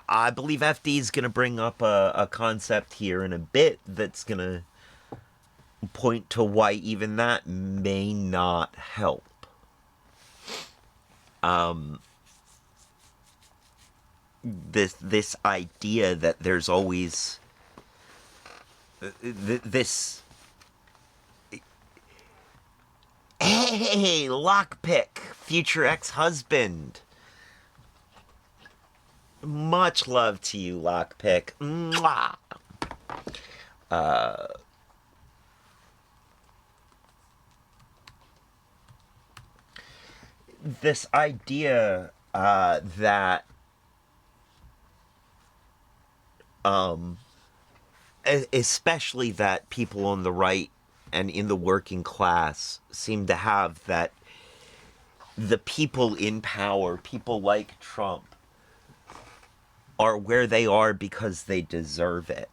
I believe FD is going to bring up a concept here in a bit that's going to point to why even that may not help. This idea that there's always this. Hey, lockpick, future ex-husband. Much love to you, lockpick. Mwah. This idea that especially that people on the right and in the working class seem to have, that the people in power, people like Trump, are where they are because they deserve it.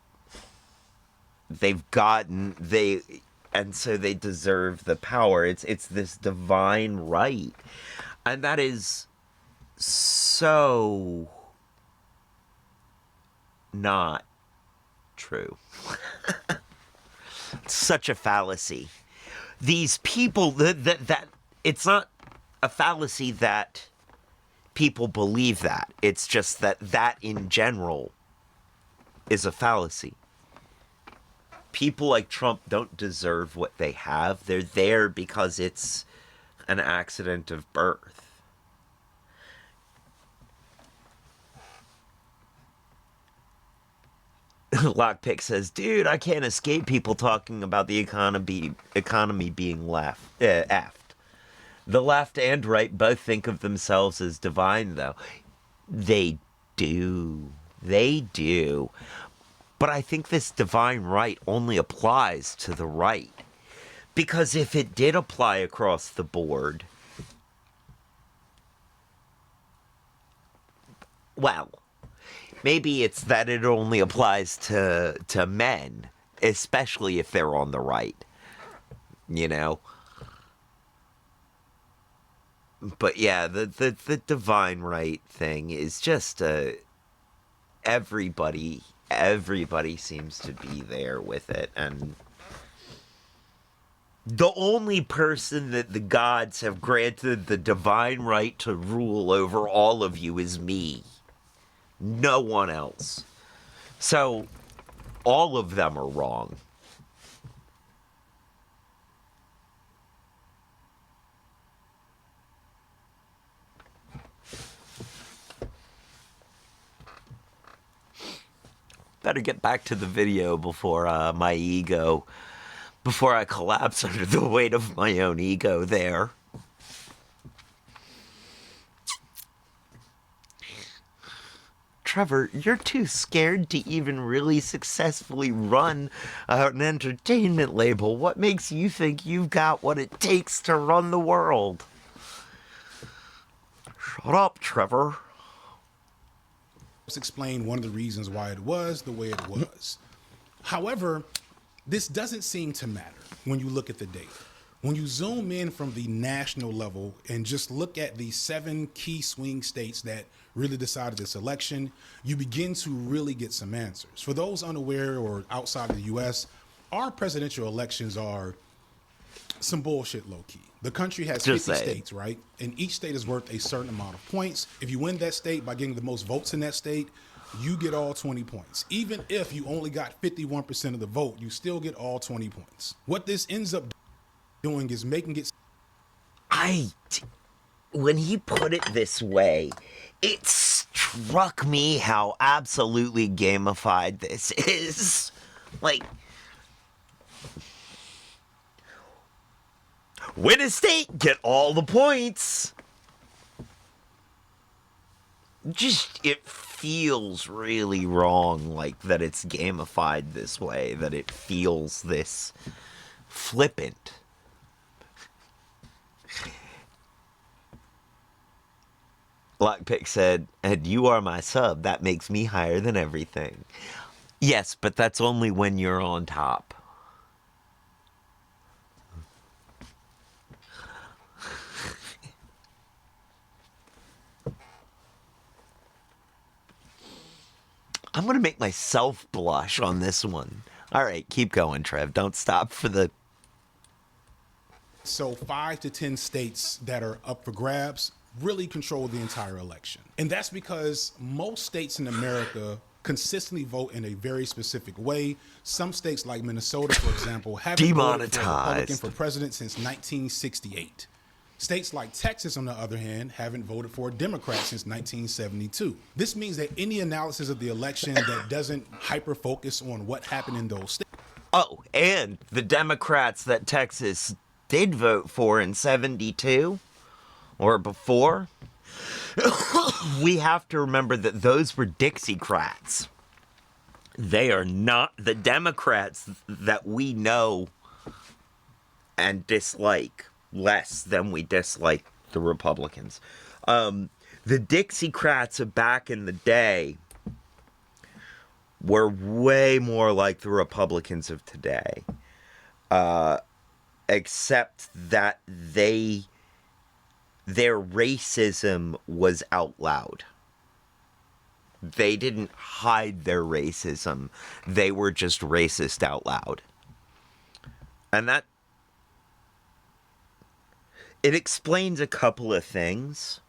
And so they deserve the power. It's this divine right. And that is so not true. Such a fallacy. These people, that it's not a fallacy that people believe that. It's just that in general is a fallacy. People like Trump don't deserve what they have. They're there because it's an accident of birth. Lockpick says, dude, I can't escape people talking about the economy being effed. The left and right both think of themselves as divine, though. They do. They do. But I think this divine right only applies to the right. Because if it did apply across the board, well, maybe it's that it only applies to men, especially if they're on the right, you know? But yeah, the divine right thing is just everybody seems to be there with it, and the only person that the gods have granted the divine right to rule over all of you is me. No one else. So, all of them are wrong. Better get back to the video before before I collapse under the weight of my own ego there. Trevor, you're too scared to even really successfully run an entertainment label. What makes you think you've got what it takes to run the world? Shut up, Trevor. Let's explain one of the reasons why it was the way it was. However, this doesn't seem to matter when you look at the data. When you zoom in from the national level and just look at the 7 key swing states that really decided this election, you begin to really get some answers. For those unaware or outside of the US, our presidential elections are some bullshit low-key. The country has 50 states, right? And each state is worth a certain amount of points. If you win that state by getting the most votes in that state, you get all 20 points. Even if you only got 51% of the vote, you still get all 20 points. What this ends up doing is making it... When he put it this way, it struck me how absolutely gamified this is. Like, win a state, get all the points. Just, it feels really wrong, like, that it's gamified this way, that it feels this flippant. Lockpick said, and you are my sub, that makes me higher than everything. Yes, but that's only when you're on top. I'm going to make myself blush on this one. All right, keep going, Trev. Don't stop for the... So 5 to 10 states that are up for grabs really control the entire election. And that's because most states in America consistently vote in a very specific way. Some states like Minnesota, for example, haven't voted for a Republican for president since 1968. States like Texas, on the other hand, haven't voted for a Democrat since 1972. This means that any analysis of the election that doesn't hyper-focus on what happened in those states. Oh, and the Democrats that Texas did vote for in 72 or before, we have to remember that those were Dixiecrats. They are not the Democrats that we know and dislike less than we dislike the Republicans. The Dixiecrats of back in the day were way more like the Republicans of today. Except that their racism was out loud. They didn't hide their racism. They were just racist out loud. And that... it explains a couple of things.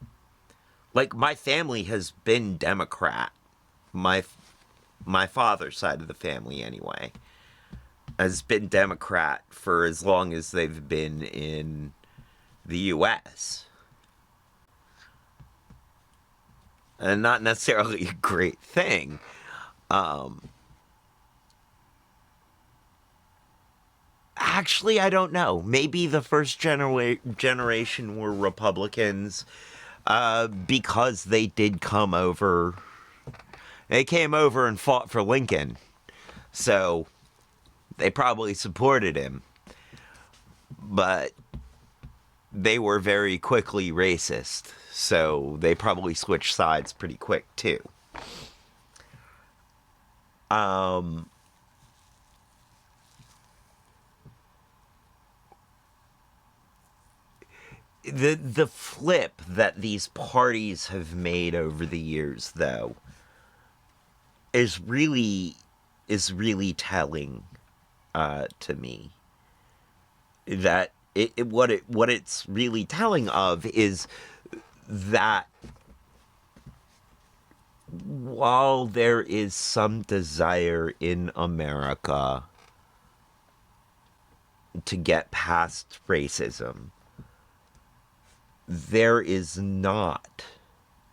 Like, my family has been Democrat. My father's side of the family, anyway, has been Democrat for as long as they've been in the U.S. And not necessarily a great thing. Actually, I don't know. Maybe the first generation were Republicans because they did come over. They came over and fought for Lincoln. So they probably supported him. But they were very quickly racist. So they probably switched sides pretty quick, too. The flip that these parties have made over the years, though, is really telling to me. That what it's really telling of is that while there is some desire in America to get past racism, there is not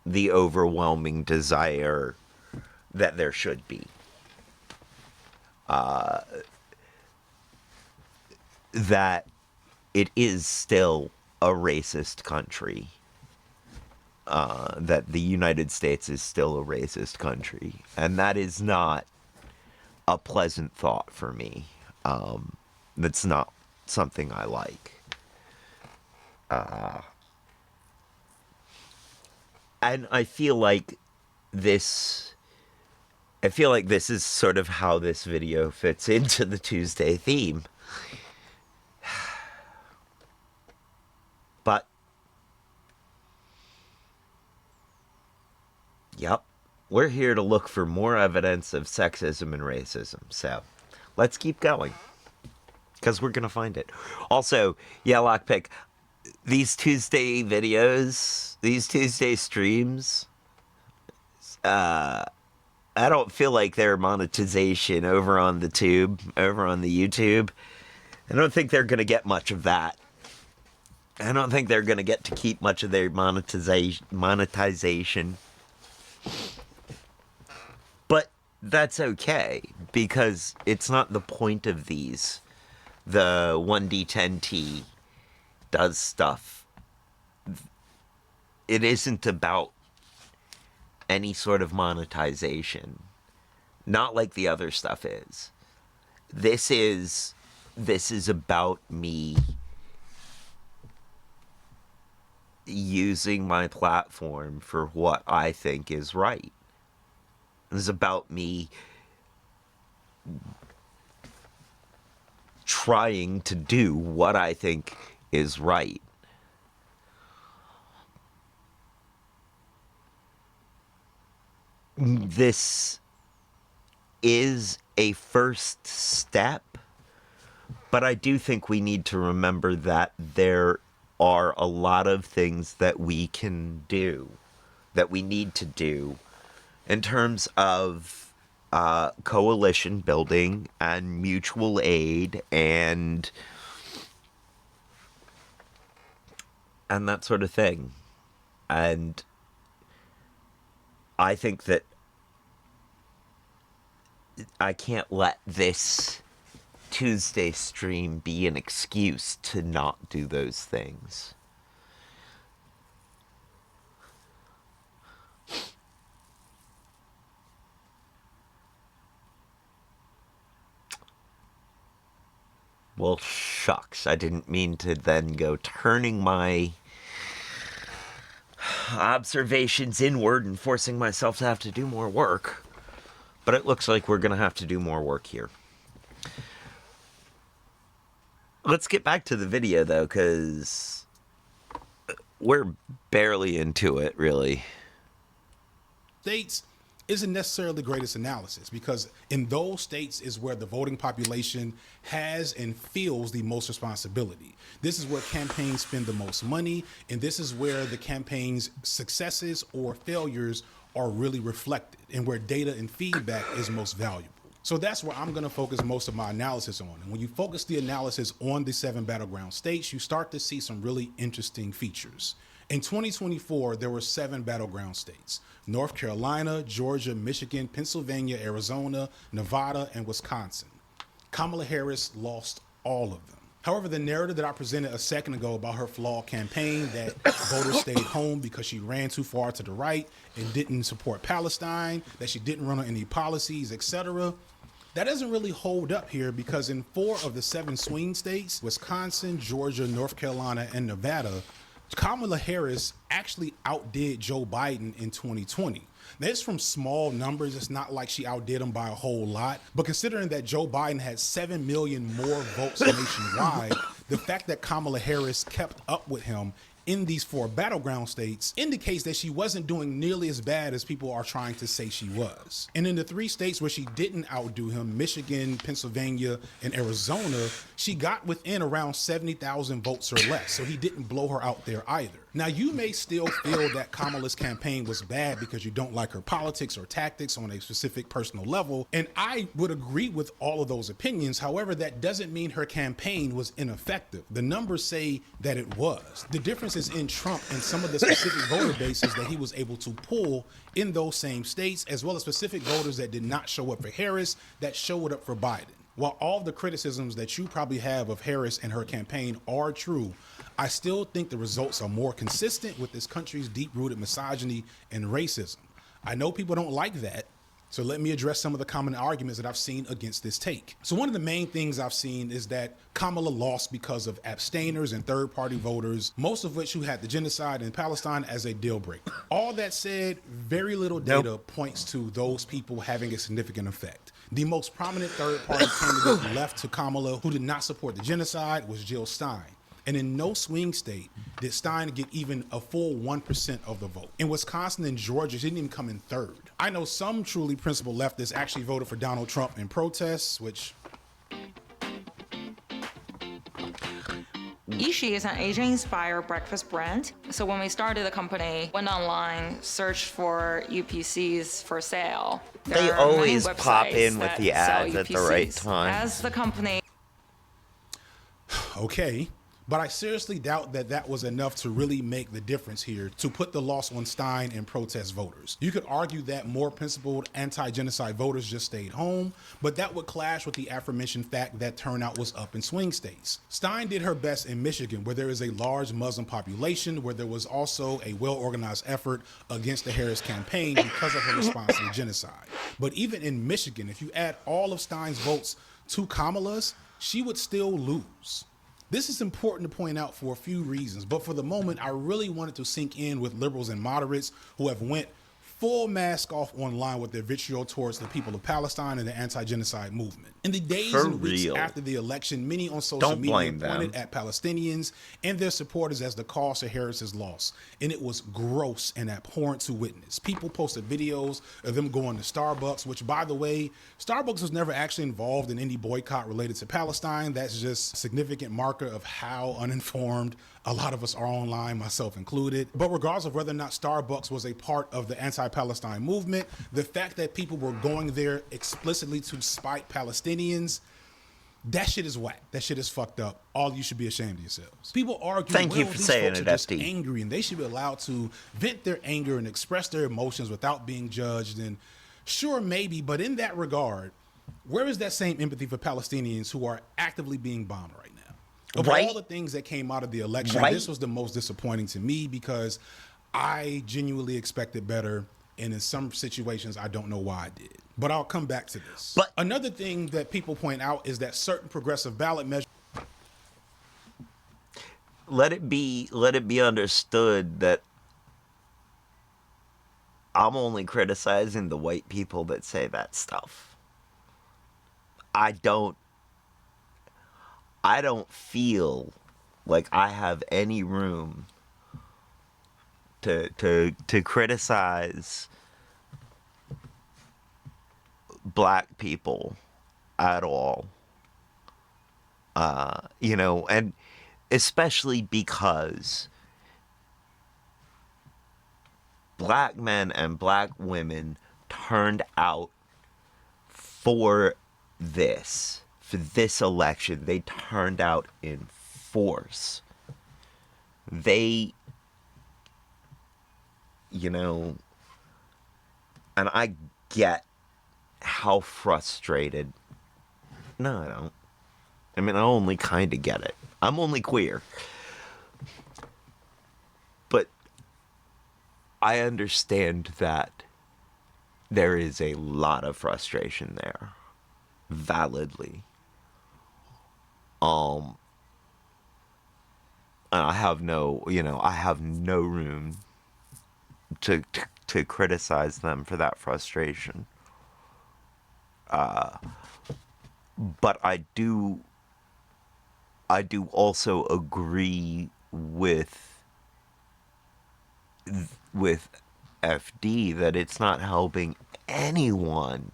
the overwhelming desire that there should be. That it is still a racist country. That the United States is still a racist country. And that is not a pleasant thought for me. That's not something I like. And I feel like this is sort of how this video fits into the Tuesday theme. But, yep, we're here to look for more evidence of sexism and racism. So, let's keep going. Because we're going to find it. Also, yeah, Lockpick, these Tuesday videos, these Tuesday streams, I don't feel like they're monetization over on the YouTube. I don't think they're going to get much of that. I don't think they're going to get to keep much of their monetization. But that's okay, because it's not the point of these. The 1D10T does stuff. It isn't about any sort of monetization. Not like the other stuff is. This is about me using my platform for what I think is right. This is about me trying to do what I think is right. This is a first step, but I do think we need to remember that there are a lot of things that we can do, that we need to do, in terms of coalition building and mutual aid and that sort of thing. And I think that I can't let this Tuesday stream be an excuse to not do those things. Well, shucks, I didn't mean to then go turning my observations inward and forcing myself to have to do more work. But it looks like we're going to have to do more work here. Let's get back to the video, though, because we're barely into it, really. States isn't necessarily the greatest analysis, because in those states is where the voting population has and feels the most responsibility. This is where campaigns spend the most money, and this is where the campaign's successes or failures are really reflected, and where data and feedback is most valuable. So that's where I'm going to focus most of my analysis on. And when you focus the analysis on the 7 battleground states, you start to see some really interesting features. In 2024, there were 7 battleground states: North Carolina, Georgia, Michigan, Pennsylvania, Arizona, Nevada, and Wisconsin. Kamala Harris lost all of them. However, the narrative that I presented a second ago about her flawed campaign, that voters stayed home because she ran too far to the right and didn't support Palestine, that she didn't run on any policies, etc., that doesn't really hold up here, because in 4 of the 7 swing states, Wisconsin, Georgia, North Carolina, and Nevada, Kamala Harris actually outdid Joe Biden in 2020. Now, it's from small numbers. It's not like she outdid him by a whole lot. But considering that Joe Biden had 7 million more votes nationwide, the fact that Kamala Harris kept up with him in these 4 battleground states indicates that she wasn't doing nearly as bad as people are trying to say she was. And in the 3 states where she didn't outdo him, Michigan, Pennsylvania, and Arizona, she got within around 70,000 votes or less. So he didn't blow her out there either. Now, you may still feel that Kamala's campaign was bad because you don't like her politics or tactics on a specific personal level, and I would agree with all of those opinions. However, that doesn't mean her campaign was ineffective. The numbers say that it was. The difference is in Trump and some of the specific voter bases that he was able to pull in those same states, as well as specific voters that did not show up for Harris that showed up for Biden. While all the criticisms that you probably have of Harris and her campaign are true, I still think the results are more consistent with this country's deep-rooted misogyny and racism. I know people don't like that, so let me address some of the common arguments that I've seen against this take. So one of the main things I've seen is that Kamala lost because of abstainers and third-party voters, most of which who had the genocide in Palestine as a deal breaker. All that said, very little data points to those people having a significant effect. The most prominent third-party candidate left to Kamala who did not support the genocide was Jill Stein. And in no swing state did Stein get even a full 1% of the vote. In Wisconsin and Georgia, she didn't even come in 3rd. I know some truly principled leftists actually voted for Donald Trump in protests, which... Ishi is an Asian-inspired breakfast brand. So when we started the company, went online, searched for UPCs for sale. They There are many always pop websites in with that the sell ads at the right UPCs. time. As the company Okay, but I seriously doubt that that was enough to really make the difference here to put the loss on Stein and protest voters. You could argue that more principled anti-genocide voters just stayed home, but that would clash with the aforementioned fact that turnout was up in swing states. Stein did her best in Michigan, where there is a large Muslim population, where there was also a well-organized effort against the Harris campaign because of her response to the genocide. But even in Michigan, if you add all of Stein's votes to Kamala's, she would still lose. This is important to point out for a few reasons, but for the moment, I really wanted to sink in with liberals and moderates who have went full mask off online with their vitriol towards the people of Palestine and the anti-genocide movement. In the days For and weeks real. after the election, many on social Don't media blame pointed them. at Palestinians and their supporters as the cause of Harris's loss. And it was gross and abhorrent to witness. People posted videos of them going to Starbucks, which, by the way, Starbucks was never actually involved in any boycott related to Palestine. That's just a significant marker of how uninformed a lot of us are online, myself included. But regardless of whether or not Starbucks was a part of the anti-Palestine movement, the fact that people were going there explicitly to spite Palestinians, that shit is whack. That shit is fucked up. All of you should be ashamed of yourselves. People argue, Thank you well, for these saying folks it, are just FD. angry and they should be allowed to vent their anger and express their emotions without being judged. And sure, maybe, but in that regard, where is that same empathy for Palestinians who are actively being bombed right now? Of Right. all the things that came out of the election, Right. this was the most disappointing to me because I genuinely expected better. And in some situations, I don't know why I did. But I'll come back to this. But Another thing that people point out is that certain progressive ballot measures let it be understood that I'm only criticizing the white people that say that stuff. I don't feel like I have any room to criticize black people at all. And especially because black men and black women turned out for this election. They turned out in force. They, and I get how frustrated. No, I don't. I mean, I only kind of get it. I'm only queer. But I understand that there is a lot of frustration there. Validly. And I have no room to criticize them for that frustration. But I do also agree with FD that it's not helping anyone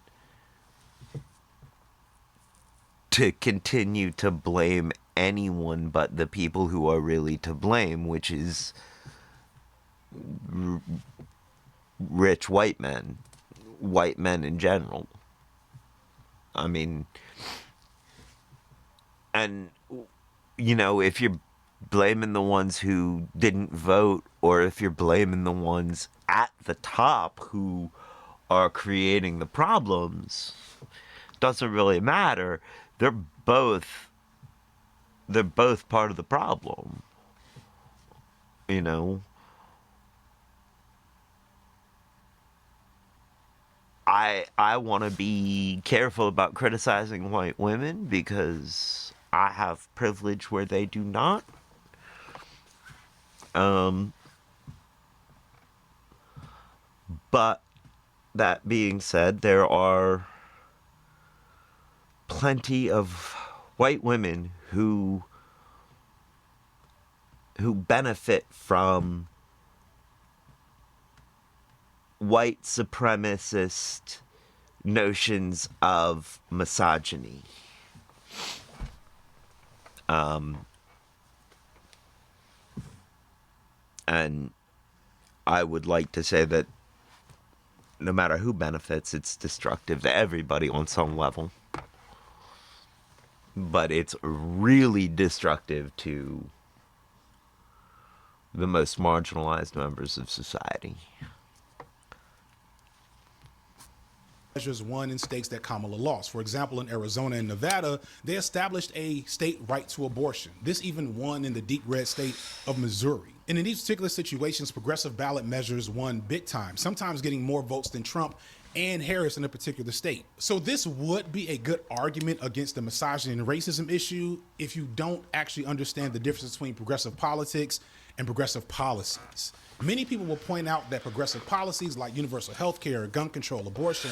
to continue to blame anyone but the people who are really to blame, which is rich white men in general. I mean, and if you're blaming the ones who didn't vote, or if you're blaming the ones at the top who are creating the problems, doesn't really matter. They're both part of the problem. I want to be careful about criticizing white women because I have privilege where they do not. But that being said, there are plenty of white women who benefit from white supremacist notions of misogyny. And I would like to say that no matter who benefits, it's destructive to everybody on some level. But it's really destructive to the most marginalized members of society. measures won in states that Kamala lost. For example, in Arizona and Nevada, they established a state right to abortion. This even won in the deep red state of Missouri. And in these particular situations, progressive ballot measures won big time, sometimes getting more votes than Trump and Harris in a particular state. So this would be a good argument against the misogyny and racism issue if you don't actually understand the difference between progressive politics and progressive policies. Many people will point out that progressive policies like universal health care, gun control, abortion,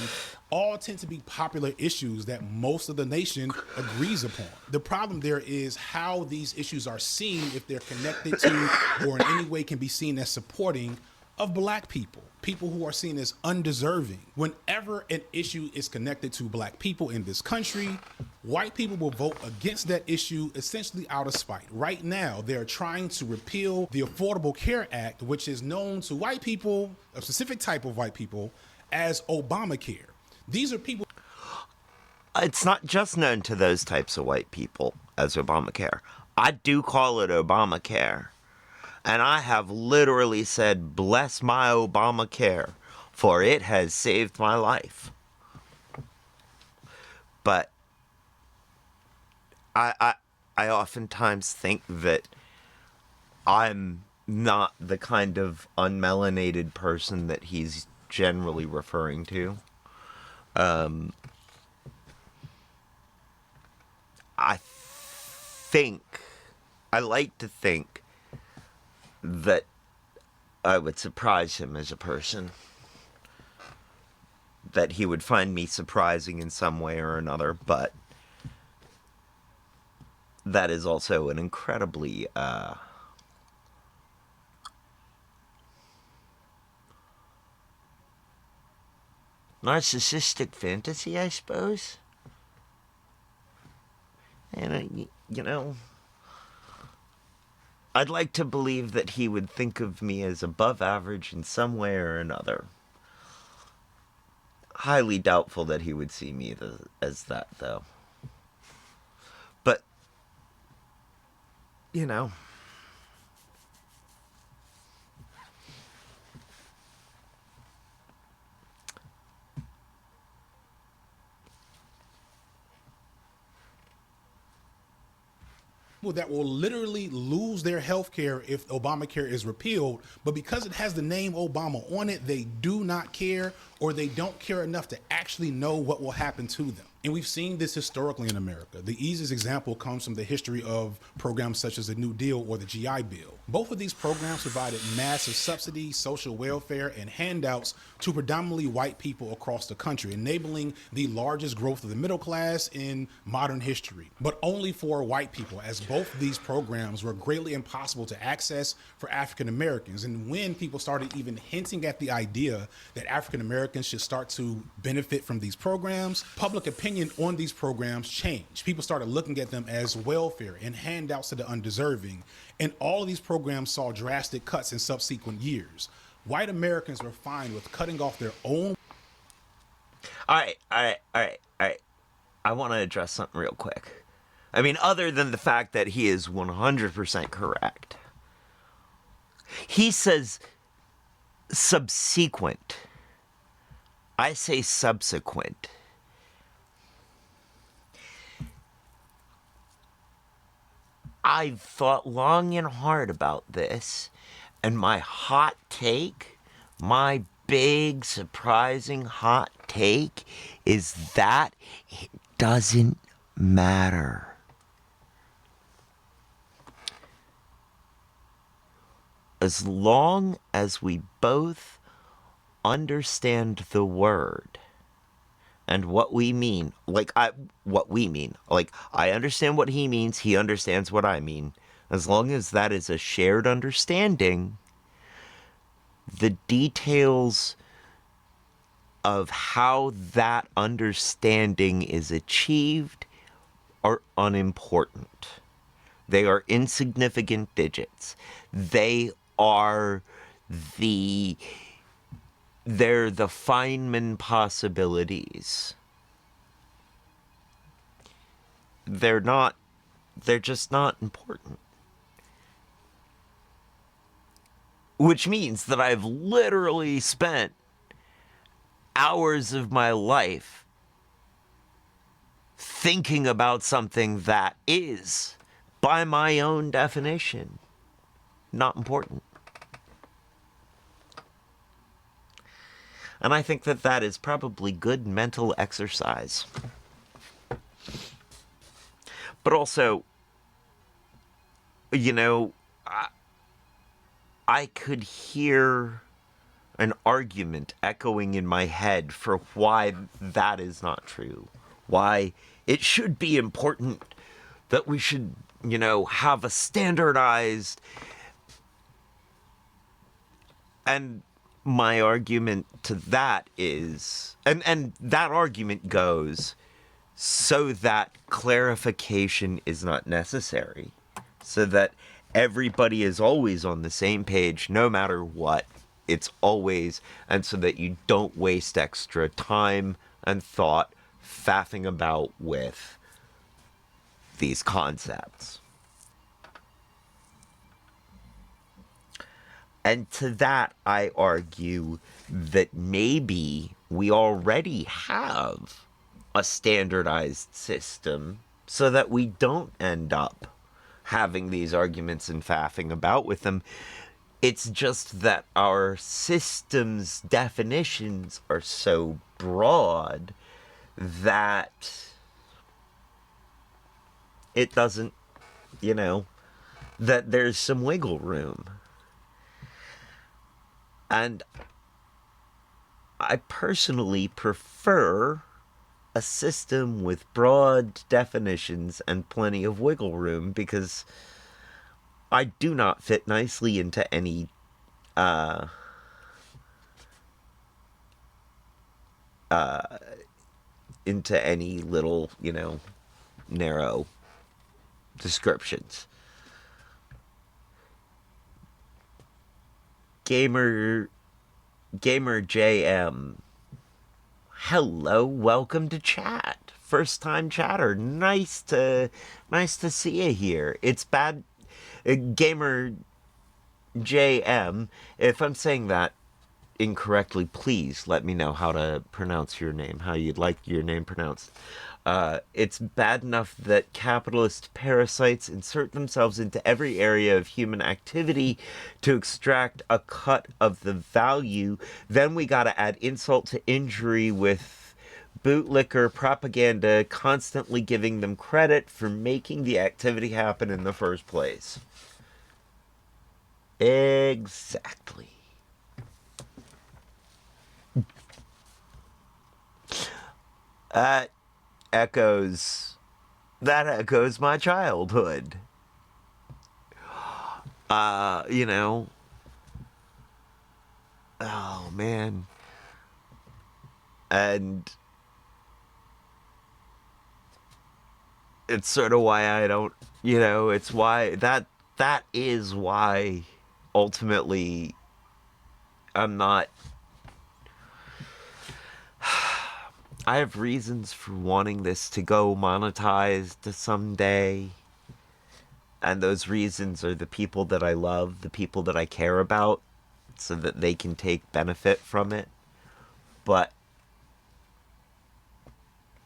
all tend to be popular issues that most of the nation agrees upon. The problem there is how these issues are seen, if they're connected to or in any way can be seen as supporting of black people, people who are seen as undeserving. Whenever an issue is connected to black people in this country, white people will vote against that issue essentially out of spite. Right now, they're trying to repeal the Affordable Care Act, which is known to white people, a specific type of white people, as Obamacare. These are people. It's not just known to those types of white people as Obamacare. I do call it Obamacare. And I have literally said, bless my Obamacare, for it has saved my life. But I oftentimes think that I'm not the kind of unmelanated person that he's generally referring to. I like to think that I would surprise him as a person. That he would find me surprising in some way or another, but that is also an incredibly narcissistic fantasy, I suppose. And, you know, I'd like to believe that he would think of me as above average in some way or another. Highly doubtful that he would see me as that, though. But, you know. That will literally lose their health care if Obamacare is repealed, but because it has the name Obama on it, they do not care, or they don't care enough to actually know what will happen to them. And we've seen this historically in America. The easiest example comes from the history of programs such as the New Deal or the GI Bill. Both of these programs provided massive subsidies, social welfare, and handouts to predominantly white people across the country, enabling the largest growth of the middle class in modern history, but only for white people, as both of these programs were greatly impossible to access for African Americans. And when people started even hinting at the idea that African Americans should start to benefit from these programs, public opinion on these programs changed. People started looking at them as welfare and handouts to the undeserving. And all of these programs saw drastic cuts in subsequent years. White Americans were fine with cutting off their own. All right. I want to address something real quick. I mean, other than the fact that he is 100% correct. He says subsequent. I say subsequent. I've thought long and hard about this, and my hot take, my big, surprising hot take, is that it doesn't matter. As long as we both understand the word and what we mean, I understand what he means, he understands what I mean. As long as that is a shared understanding, the details of how that understanding is achieved are unimportant. They are insignificant digits. They're the Feynman possibilities. They're just not important. Which means that I've literally spent hours of my life thinking about something that is, by my own definition, not important. And I think that that is probably good mental exercise. But also, you know, I could hear an argument echoing in my head for why that is not true. Why it should be important that we should, you know, have a standardized. And my argument to that is, and that argument goes, so that clarification is not necessary, so that everybody is always on the same page no matter what. It's always, and so that you don't waste extra time and thought faffing about with these concepts. And to that, I argue that maybe we already have a standardized system so that we don't end up having these arguments and faffing about with them. It's just that our system's definitions are so broad that it doesn't, you know, that there's some wiggle room. And I personally prefer a system with broad definitions and plenty of wiggle room, because I do not fit nicely into any little, you know, narrow descriptions. Gamer JM, hello, welcome to chat. First time chatter. Nice to see you here. It's bad. Gamer JM, if I'm saying that incorrectly, please let me know how to pronounce your name, how you'd like your name pronounced. It's bad enough that capitalist parasites insert themselves into every area of human activity to extract a cut of the value. Then we gotta add insult to injury with bootlicker propaganda, constantly giving them credit for making the activity happen in the first place. Exactly. That echoes my childhood. You know. Oh man. And it's sort of why I don't, you know, it's why that is why ultimately I'm not. I have reasons for wanting this to go monetized someday. And those reasons are the people that I love, the people that I care about, so that they can take benefit from it. But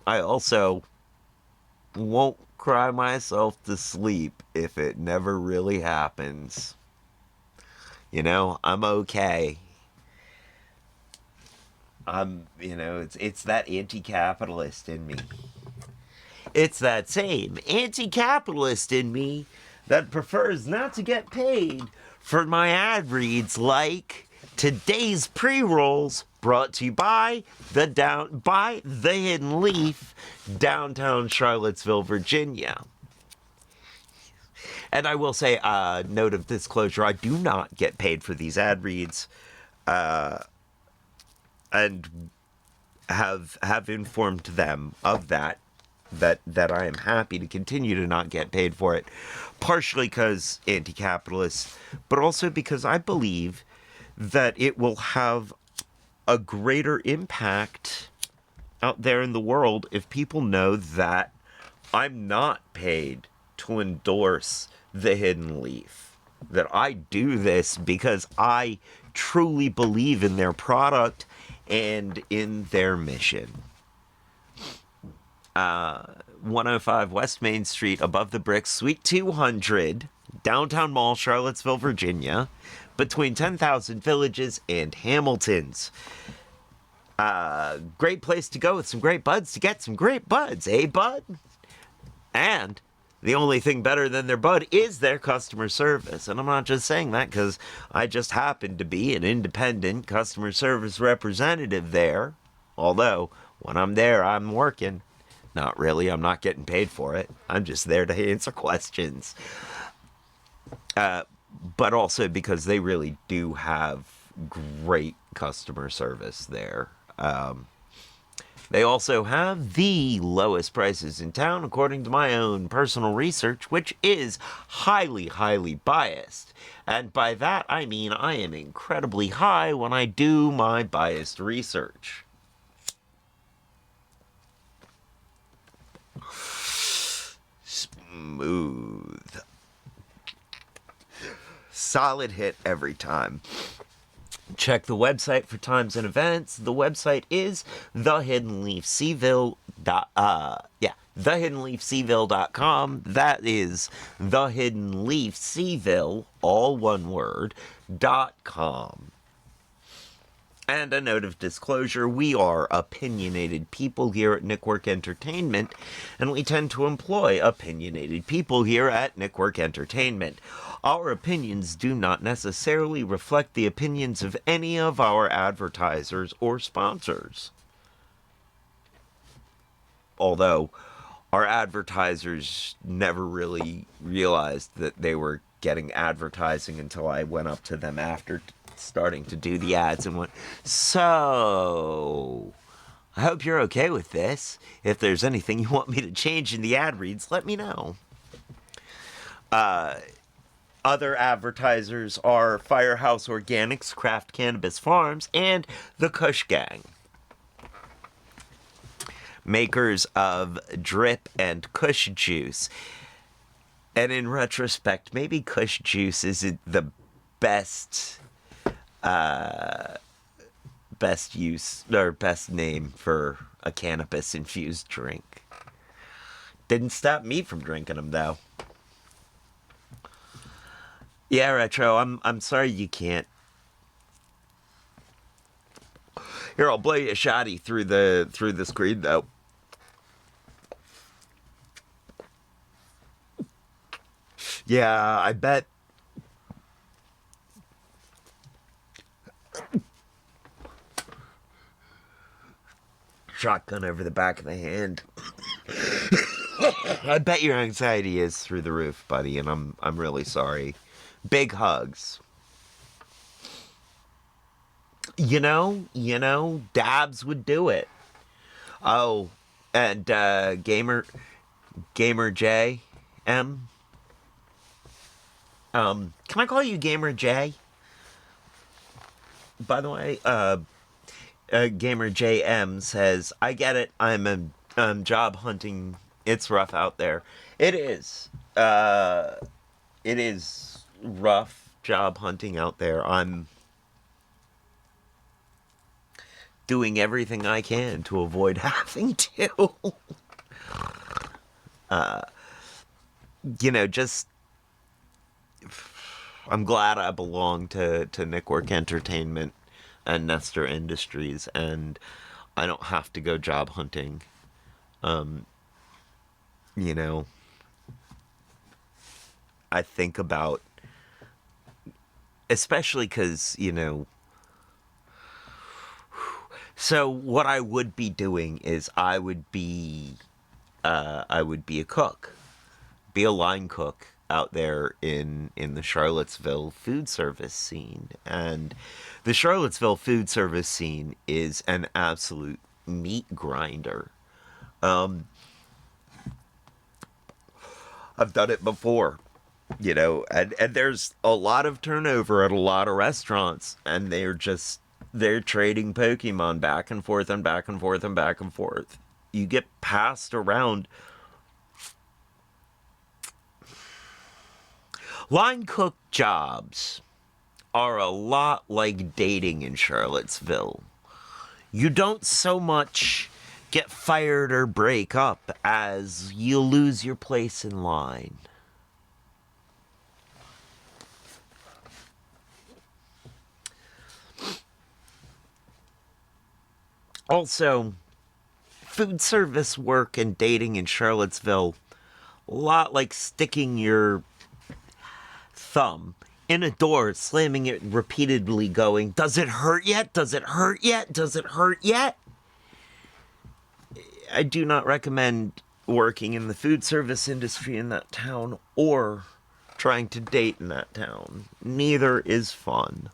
I also won't cry myself to sleep if it never really happens. You know, I'm okay. You know, it's that anti-capitalist in me. It's that same anti-capitalist in me that prefers not to get paid for my ad reads, like today's pre-rolls brought to you by the Hidden Leaf, downtown Charlottesville, Virginia. And I will say, note of disclosure, I do not get paid for these ad reads. And have informed them of that I am happy to continue to not get paid for it, partially because anti-capitalist, but also because I believe that it will have a greater impact out there in the world if people know that I'm not paid to endorse the Hidden Leaf, that I do this because I truly believe in their product and in their mission. 105 West Main Street, above the bricks, Suite 200, downtown mall, Charlottesville, Virginia, between 10,000 Villages and Hamiltons. Great place to go with some great buds to get some great buds, eh, bud? And the only thing better than their bud is their customer service. And I'm not just saying that because I just happen to be an independent customer service representative there. Although, when I'm there, I'm working. Not really, I'm not getting paid for it. I'm just there to answer questions. But also because they really do have great customer service there. They also have the lowest prices in town, according to my own personal research, which is highly, highly biased. And by that, I mean I am incredibly high when I do my biased research. Smooth. Solid hit every time. Check the website for times and events. The website is thehiddenleafseville.com. That is thehiddenleafseville, all one word, .com. And a note of disclosure, we are opinionated people here at Nickwork Entertainment, and we tend to employ opinionated people here at Nickwork Entertainment. Our opinions do not necessarily reflect the opinions of any of our advertisers or sponsors. Although, our advertisers never really realized that they were getting advertising until I went up to them after starting to do the ads and went, "So, I hope you're okay with this. If there's anything you want me to change in the ad reads, let me know." Other advertisers are Firehouse Organics, Craft Cannabis Farms, and the Kush Gang, makers of Drip and Kush Juice. And in retrospect, maybe Kush Juice isn't the best use or best name for a cannabis infused drink. Didn't stop me from drinking them though. Yeah, Retro, I'm sorry you can't. Here, I'll blow you a shotty through the screen though. Yeah, I bet. Shotgun over the back of the hand. I bet your anxiety is through the roof, buddy, and I'm really sorry. Big hugs. You know, dabs would do it. Oh, and Gamer J M. Can I call you Gamer J? By the way, Gamer JM says, "I get it. I'm job hunting. It's rough out there. It is. It is rough job hunting out there. I'm doing everything I can to avoid having to. Just I'm glad I belong to Nickwork Entertainment and Nestor Industries, and I don't have to go job hunting. I think about, especially because, so what I would be doing is I would be a cook, be a line cook out there in the Charlottesville food service scene. And the Charlottesville food service scene is an absolute meat grinder. I've done it before, and there's a lot of turnover at a lot of restaurants, and they're trading Pokemon back and forth and back and forth and back and forth. You get passed around. Line cook jobs are a lot like dating in Charlottesville. You don't so much get fired or break up as you lose your place in line. Also, food service work and dating in Charlottesville, a lot like sticking your thumb in a door, slamming it repeatedly, going, does it hurt yet? Does it hurt yet? Does it hurt yet? I do not recommend working in the food service industry in that town or trying to date in that town. Neither is fun.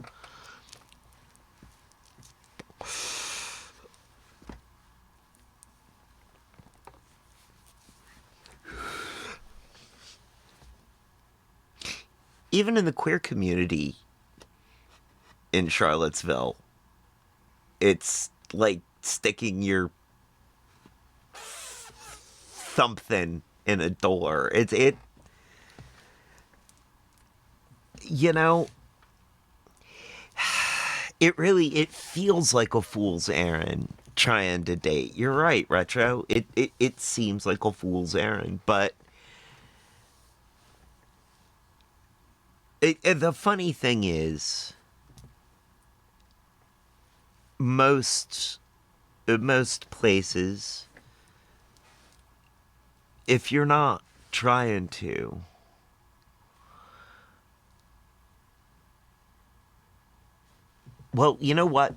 Even in the queer community in Charlottesville, it's like sticking your something in a door. You know, it feels like a fool's errand trying to date. You're right, Retro. It seems like a fool's errand, but the funny thing is, most places, if you're not trying to, well, you know what?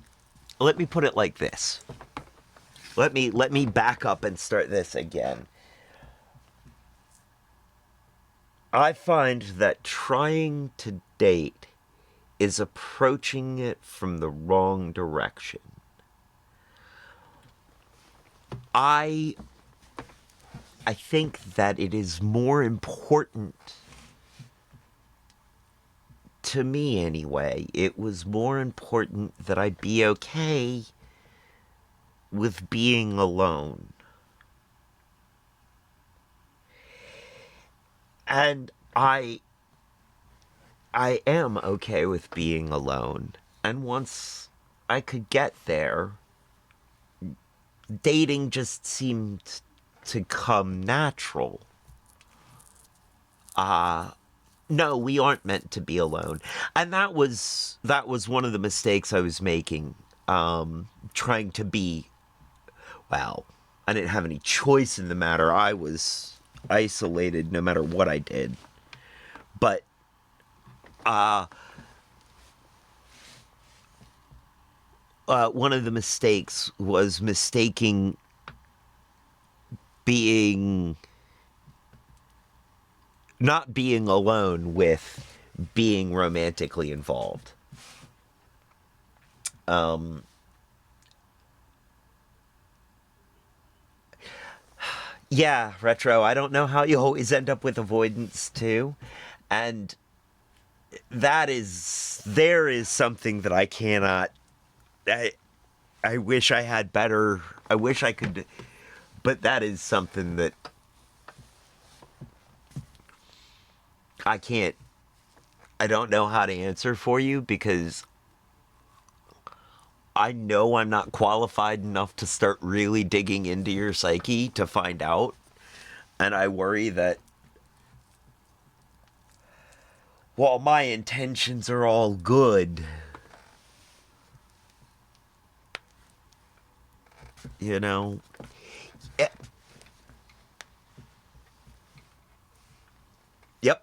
Let me put it like this. Let me back up and start this again. I find that trying to date is approaching it from the wrong direction. I think that it is more important, to me anyway, it was more important that I be okay with being alone. And I am okay with being alone. And once I could get there, dating just seemed to come natural. No, we aren't meant to be alone. And that was one of the mistakes I was making, trying to be, well, I didn't have any choice in the matter. I was isolated no matter what I did. But one of the mistakes was mistaking not being alone with being romantically involved. Yeah, Retro, I don't know how you always end up with avoidance too. And there is something that I cannot, I wish I had better, I wish I could, but that is something that I don't know how to answer for you, because I know I'm not qualified enough to start really digging into your psyche to find out. And I worry that while my intentions are all good, you know, yep,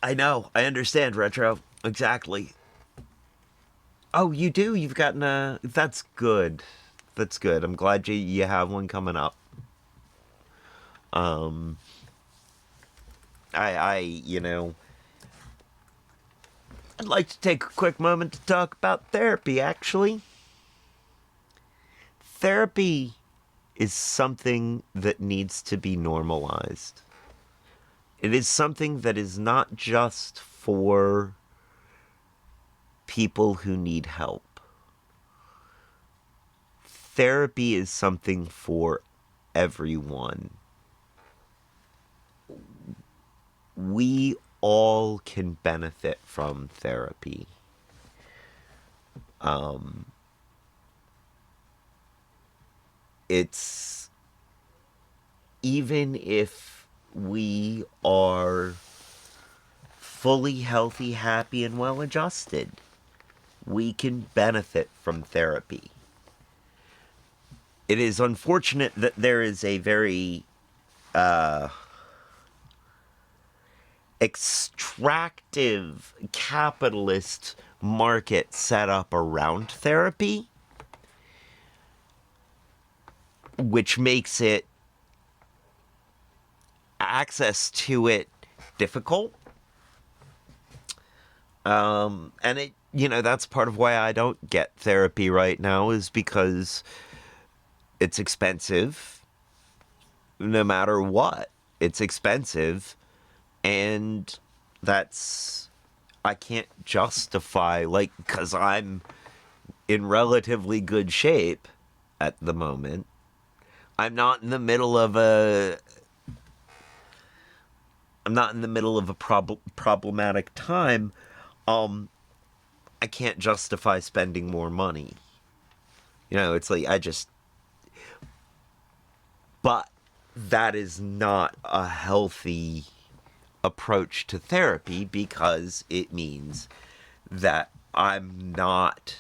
I know, I understand, Retro, exactly. Oh, you do? You've gotten that's good. That's good. I'm glad you have one coming up. You know, I'd like to take a quick moment to talk about therapy, actually. Therapy is something that needs to be normalized. It is something that is not just for people who need help. Therapy is something for everyone. We all can benefit from therapy. It's, even if we are fully healthy, happy, and well adjusted, we can benefit from therapy. it is unfortunate that there is a very extractive capitalist market set up around therapy, which makes it access to it difficult. And it, that's part of why I don't get therapy right now, is because it's expensive. No matter what, it's expensive. And I can't justify, because I'm in relatively good shape at the moment. I'm not in the middle of a problematic time. I can't justify spending more money. It's like but that is not a healthy approach to therapy, because it means that I'm not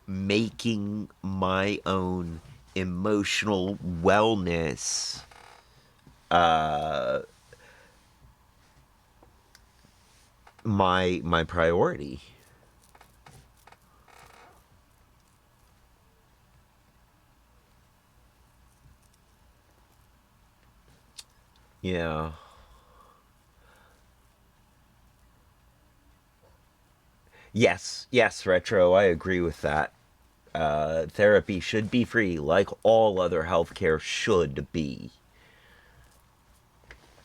making my own emotional wellness my priority. Yeah. Yes, Retro, I agree with that. Therapy should be free, like all other healthcare should be.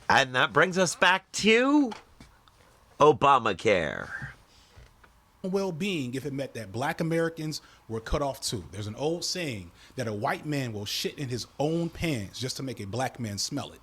And that brings us back to Obamacare. Well-being if it meant that black Americans were cut off too. There's an old saying that a white man will shit in his own pants just to make a black man smell it.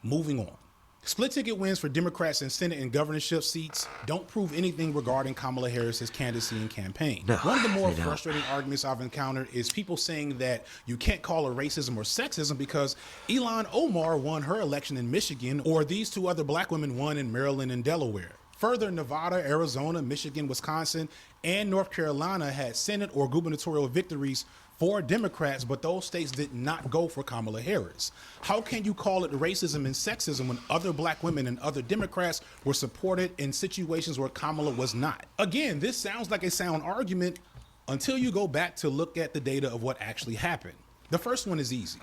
Moving on. Split ticket wins for Democrats in Senate and governorship seats don't prove anything regarding Kamala Harris's candidacy and campaign. No, one of the more they don't. frustrating arguments I've encountered is people saying that you can't call it racism or sexism because Ilhan Omar won her election in Michigan, or these two other black women won in Maryland and Delaware. Further, Nevada, Arizona, Michigan, Wisconsin, and North Carolina had Senate or gubernatorial victories for Democrats, but those states did not go for Kamala Harris. How can you call it racism and sexism when other black women and other Democrats were supported in situations where Kamala was not? Again, this sounds like a sound argument until you go back to look at the data of what actually happened. The first one is easy.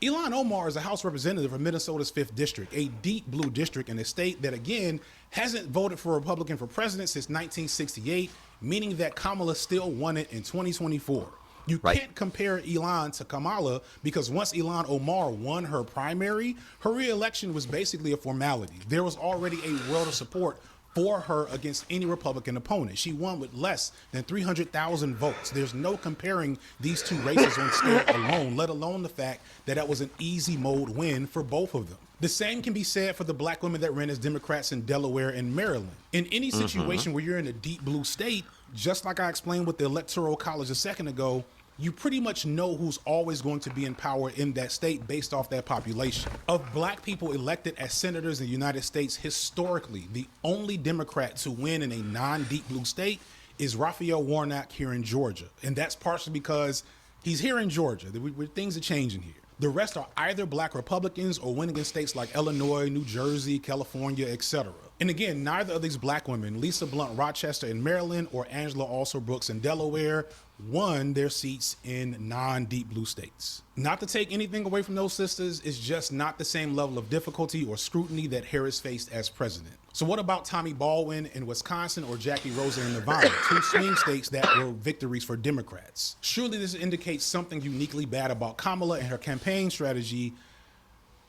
Ilhan Omar is a House representative of Minnesota's 5th District, a deep blue district in a state that, again, hasn't voted for a Republican for president since 1968, meaning that Kamala still won it in 2024. You can't compare Ilhan to Kamala because once Ilhan Omar won her primary, her re-election was basically a formality. There was already a world of support for her against any Republican opponent. She won with less than 300,000 votes. There's no comparing these two races on state alone, let alone the fact that that was an easy mode win for both of them. The same can be said for the black women that ran as Democrats in Delaware and Maryland. In any situation where you're in a deep blue state, just like I explained with the Electoral College a second ago, you pretty much know who's always going to be in power in that state based off that population. Of black people elected as senators in the United States, historically, the only Democrat to win in a non-deep blue state is Raphael Warnock here in Georgia. And that's partially because he's here in Georgia. Things are changing here. The rest are either black Republicans or winning in states like Illinois, New Jersey, California, etc. And again, neither of these black women, Lisa Blunt Rochester in Maryland or Angela Also Brooks in Delaware, won their seats in non-deep blue states. Not to take anything away from those sisters, it's just not the same level of difficulty or scrutiny that Harris faced as president. So what about Tommy Baldwin in Wisconsin or Jackie Rosa in Nevada, two swing states that were victories for Democrats? Surely this indicates something uniquely bad about Kamala and her campaign strategy,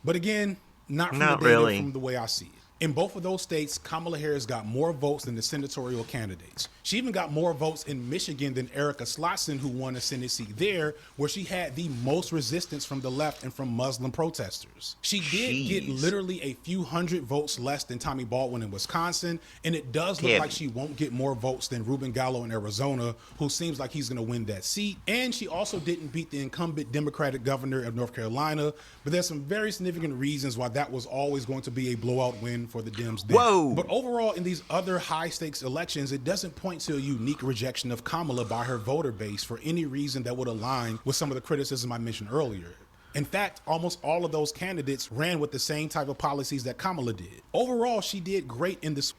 but again, not from the data, really. From the way I see it. In both of those states, Kamala Harris got more votes than the senatorial candidates. She even got more votes in Michigan than Erica Slotson, who won a Senate seat there, where she had the most resistance from the left and from Muslim protesters. She did get literally a few hundred votes less than Tommy Baldwin in Wisconsin, and it does look like she won't get more votes than Ruben Gallo in Arizona, who seems like he's going to win that seat. And she also didn't beat the incumbent Democratic governor of North Carolina, but there's some very significant reasons why that was always going to be a blowout win for the Dems then. Whoa! But overall, in these other high-stakes elections, it doesn't point to a unique rejection of Kamala by her voter base for any reason that would align with some of the criticism I mentioned earlier. In fact, almost all of those candidates ran with the same type of policies that Kamala did. Overall, she did great in this.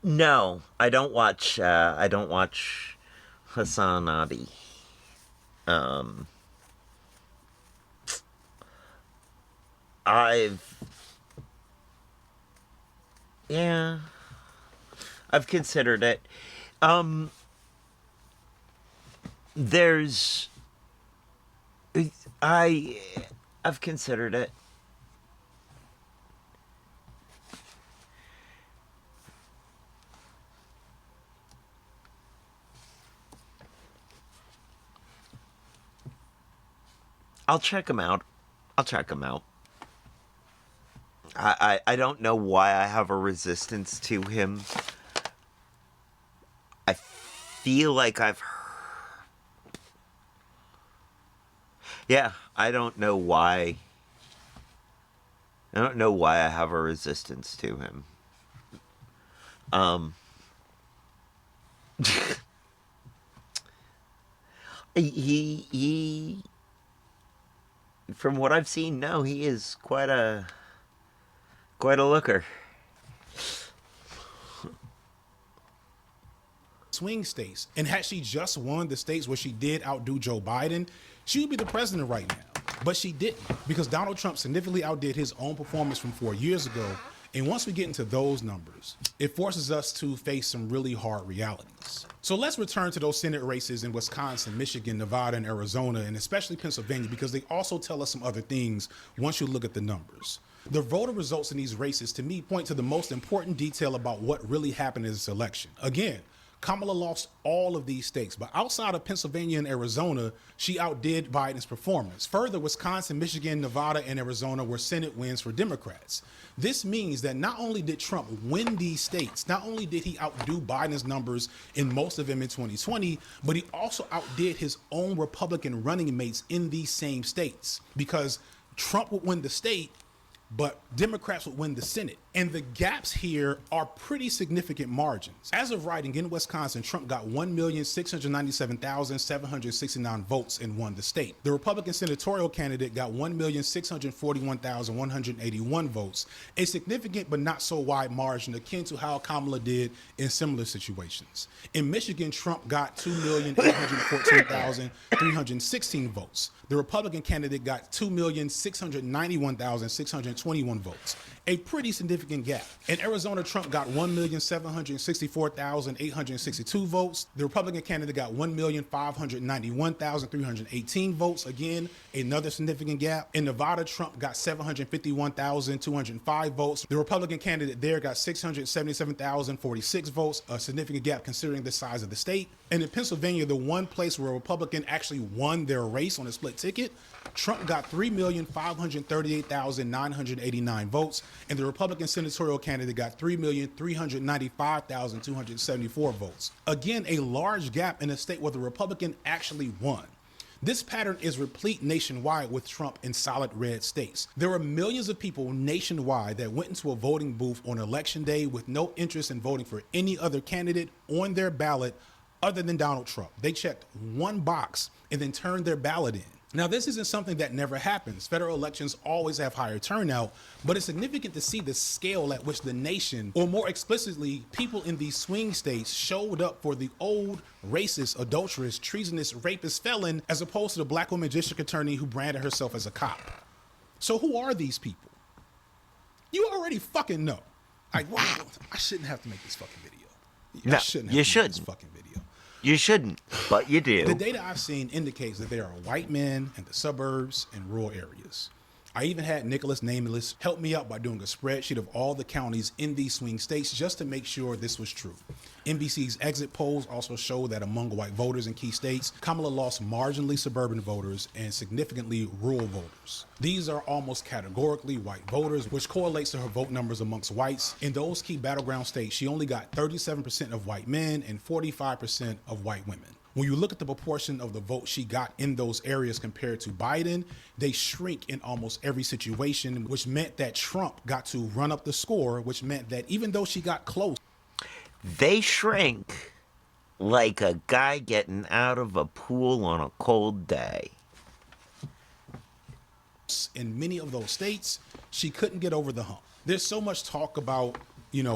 No, I don't watch Hassan Adi. I've considered it. I've considered it. I'll check him out. I don't know why I have a resistance to him. I feel like I've heard... Yeah, I don't know why. I don't know why I have a resistance to him. He from what I've seen, no, he is quite a looker. Swing states. And had she just won the states where she did outdo Joe Biden, she would be the president right now. But she didn't, because Donald Trump significantly outdid his own performance from 4 years ago. And once we get into those numbers, it forces us to face some really hard realities. So let's return to those Senate races in Wisconsin, Michigan, Nevada, and Arizona, and especially Pennsylvania, because they also tell us some other things once you look at the numbers. The voter results in these races, to me, point to the most important detail about what really happened in this election. Again, Kamala lost all of these states, but outside of Pennsylvania and Arizona, she outdid Biden's performance. Further, Wisconsin, Michigan, Nevada, and Arizona were Senate wins for Democrats. This means that not only did Trump win these states, not only did he outdo Biden's numbers in most of them in 2020, but he also outdid his own Republican running mates in these same states, because Trump would win the state, but Democrats would win the Senate. And the gaps here are pretty significant margins. As of writing, in Wisconsin, Trump got 1,697,769 votes and won the state. The Republican senatorial candidate got 1,641,181 votes, a significant but not so wide margin akin to how Kamala did in similar situations. In Michigan, Trump got 2,814,316 votes. The Republican candidate got 2,691,621 votes, a pretty significant gap. In Arizona, Trump got 1,764,862 votes. The Republican candidate got 1,591,318 votes. Again, another significant gap. In Nevada, Trump got 751,205 votes. The Republican candidate there got 677,046 votes, a significant gap considering the size of the state. And in Pennsylvania, the one place where a Republican actually won their race on a split ticket, Trump got 3,538,989 votes, and the Republican senatorial candidate got 3,395,274 votes. Again, a large gap in a state where the Republican actually won. This pattern is replete nationwide with Trump in solid red states. There were millions of people nationwide that went into a voting booth on election day with no interest in voting for any other candidate on their ballot other than Donald Trump. They checked one box and then turned their ballot in. Now, this isn't something that never happens. Federal elections always have higher turnout, but it's significant to see the scale at which the nation, or more explicitly, people in these swing states, showed up for the old racist, adulterous, treasonous, rapist felon, as opposed to the black woman district attorney who branded herself as a cop. So who are these people? You already fucking know. Like, wow, I shouldn't have to make this fucking video. No, I shouldn't have you to make shouldn't. this fucking video. You shouldn't, but you do. The data I've seen indicates that there are white men in the suburbs and rural areas. I even had Nicholas Nameless help me out by doing a spreadsheet of all the counties in these swing states just to make sure this was true. NBC's exit polls also show that among white voters in key states, Kamala lost marginally suburban voters and significantly rural voters. These are almost categorically white voters, which correlates to her vote numbers amongst whites. In those key battleground states, she only got 37% of white men and 45% of white women. When you look at the proportion of the vote she got in those areas compared to Biden, they shrink in almost every situation, which meant that Trump got to run up the score, which meant that even though she got close, They shrink like a guy getting out of a pool on a cold day. in many of those states, she couldn't get over the hump. There's so much talk about,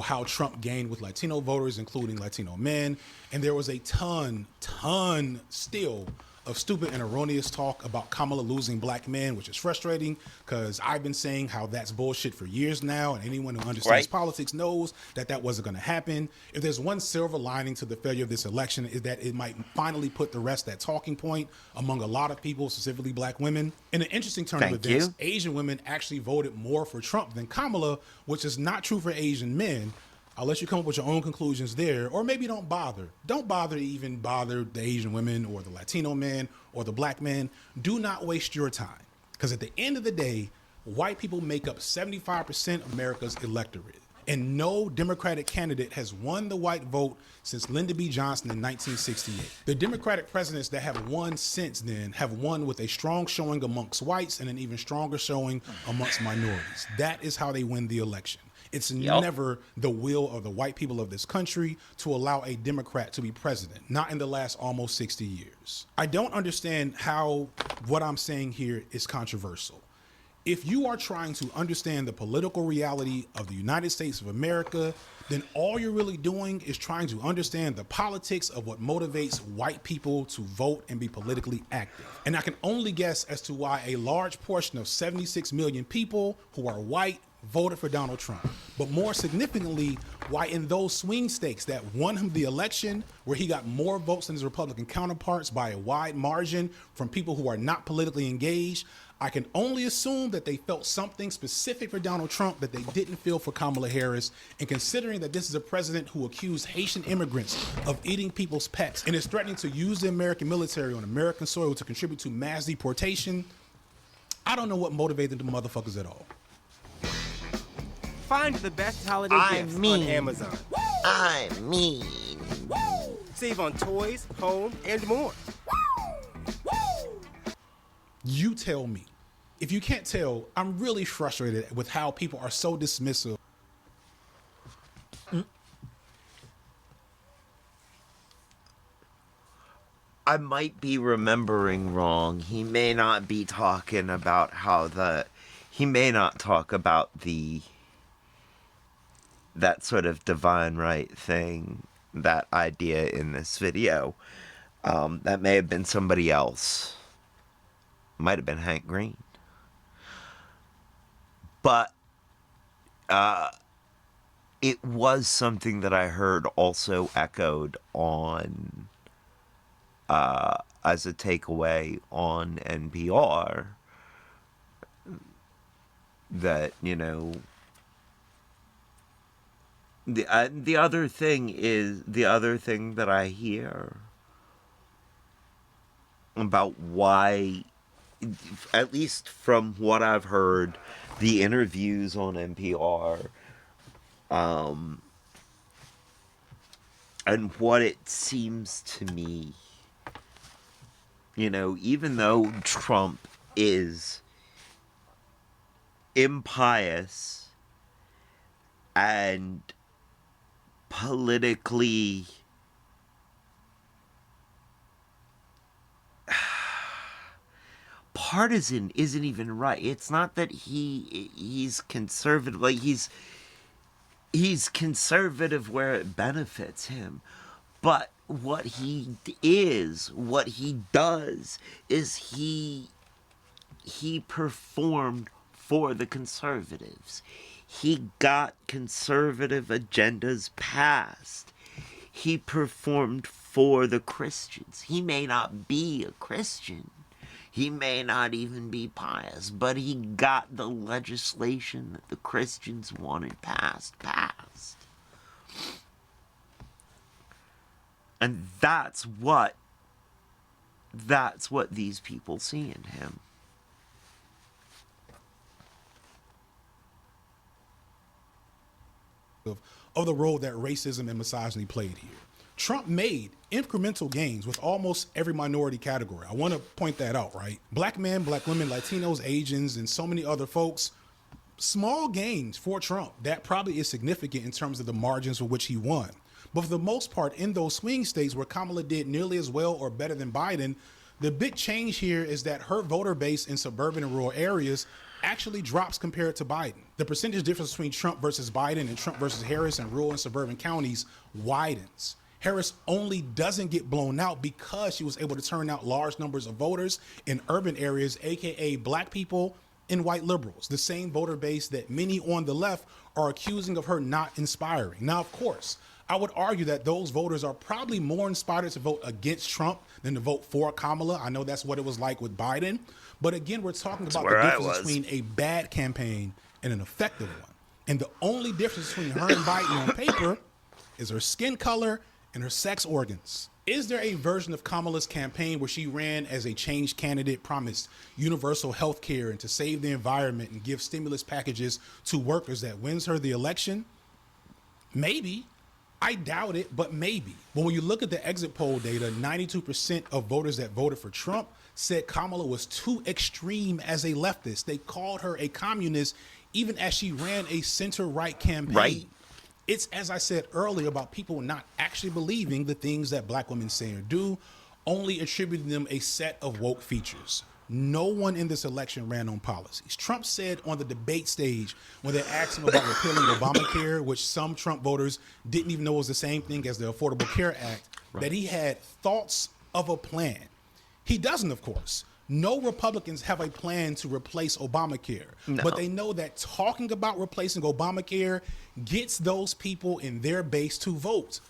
how Trump gained with Latino voters, including Latino men. And there was a ton still of stupid and erroneous talk about Kamala losing black men, which is frustrating because I've been saying how that's bullshit for years now. And anyone who understands politics knows that that wasn't going to happen. If there's one silver lining to the failure of this election, is that it might finally put to rest that talking point among a lot of people, specifically black women. In an interesting turn of events, Asian women actually voted more for Trump than Kamala, which is not true for Asian men. I'll let you come up with your own conclusions there, or maybe don't bother. Don't bother to even bother the Asian women or the Latino men or the black men. Do not waste your time. Because at the end of the day, white people make up 75% of America's electorate. And no Democratic candidate has won the white vote since Lyndon B. Johnson in 1968. The Democratic presidents that have won since then have won with a strong showing amongst whites and an even stronger showing amongst minorities. That is how they win the election. It's never the will of the white people of this country to allow a Democrat to be president, not in the last almost 60 years. I don't understand how what I'm saying here is controversial. If you are trying to understand the political reality of the United States of America, then all you're really doing is trying to understand the politics of what motivates white people to vote and be politically active. And I can only guess as to why a large portion of 76 million people who are white voted for Donald Trump. But more significantly, why in those swing states that won him the election, where he got more votes than his Republican counterparts by a wide margin from people who are not politically engaged, I can only assume that they felt something specific for Donald Trump that they didn't feel for Kamala Harris. And considering that this is a president who accused Haitian immigrants of eating people's pets and is threatening to use the American military on American soil to contribute to mass deportation, I don't know what motivated the motherfuckers at all. Find the best holiday gifts on Amazon. I mean. Save on toys, home, and more. You tell me. If you can't tell, I'm really frustrated with how people are so dismissive. I might be remembering wrong. He may not be talking about he may not talk about that sort of divine right thing, that idea in this video. That may have been somebody else. Might have been Hank Green. But it was something that I heard also echoed on as a takeaway on NPR, that, the other thing that I hear about why, at least from what I've heard, the interviews on NPR, and what it seems to me, even though Trump is impious and politically partisan isn't even right. It's not that he's conservative, like he's conservative where it benefits him, but what he does is he performed for the conservatives. He got conservative agendas passed. He performed for the Christians. He may not be a Christian. He may not even be pious, but he got the legislation that the Christians wanted passed. And that's what these people see in him. Of the role that racism and misogyny played here. Trump made incremental gains with almost every minority category. I want to point that out, right? Black men, black women, Latinos, Asians, and so many other folks. Small gains for Trump. That probably is significant in terms of the margins for which he won. But for the most part, in those swing states where Kamala did nearly as well or better than Biden, the big change here is that her voter base in suburban and rural areas actually drops compared to Biden. The percentage difference between Trump versus Biden and Trump versus Harris in rural and suburban counties widens. Harris only doesn't get blown out because she was able to turn out large numbers of voters in urban areas, aka black people and white liberals, the same voter base that many on the left are accusing of her not inspiring. Now, of course, I would argue that those voters are probably more inspired to vote against Trump than to vote for Kamala. I know that's what it was like with Biden. But again, we're talking about the difference between a bad campaign and an effective one. And the only difference between her and Biden on paper is her skin color and her sex organs. Is there a version of Kamala's campaign where she ran as a change candidate, promised universal health care and to save the environment and give stimulus packages to workers that wins her the election? Maybe. I doubt it, but maybe. But when you look at the exit poll data, 92% of voters that voted for Trump said Kamala was too extreme as a leftist. They called her a communist even as she ran a center-right campaign. Right. It's, as I said earlier, about people not actually believing the things that black women say or do, only attributing them a set of woke features. No one in this election ran on policies. Trump said on the debate stage when they asked him about repealing Obamacare, which some Trump voters didn't even know was the same thing as the Affordable Care Act, that he had thoughts of a plan. He doesn't, of course. No Republicans have a plan to replace Obamacare, but they know that talking about replacing Obamacare gets those people in their base to vote.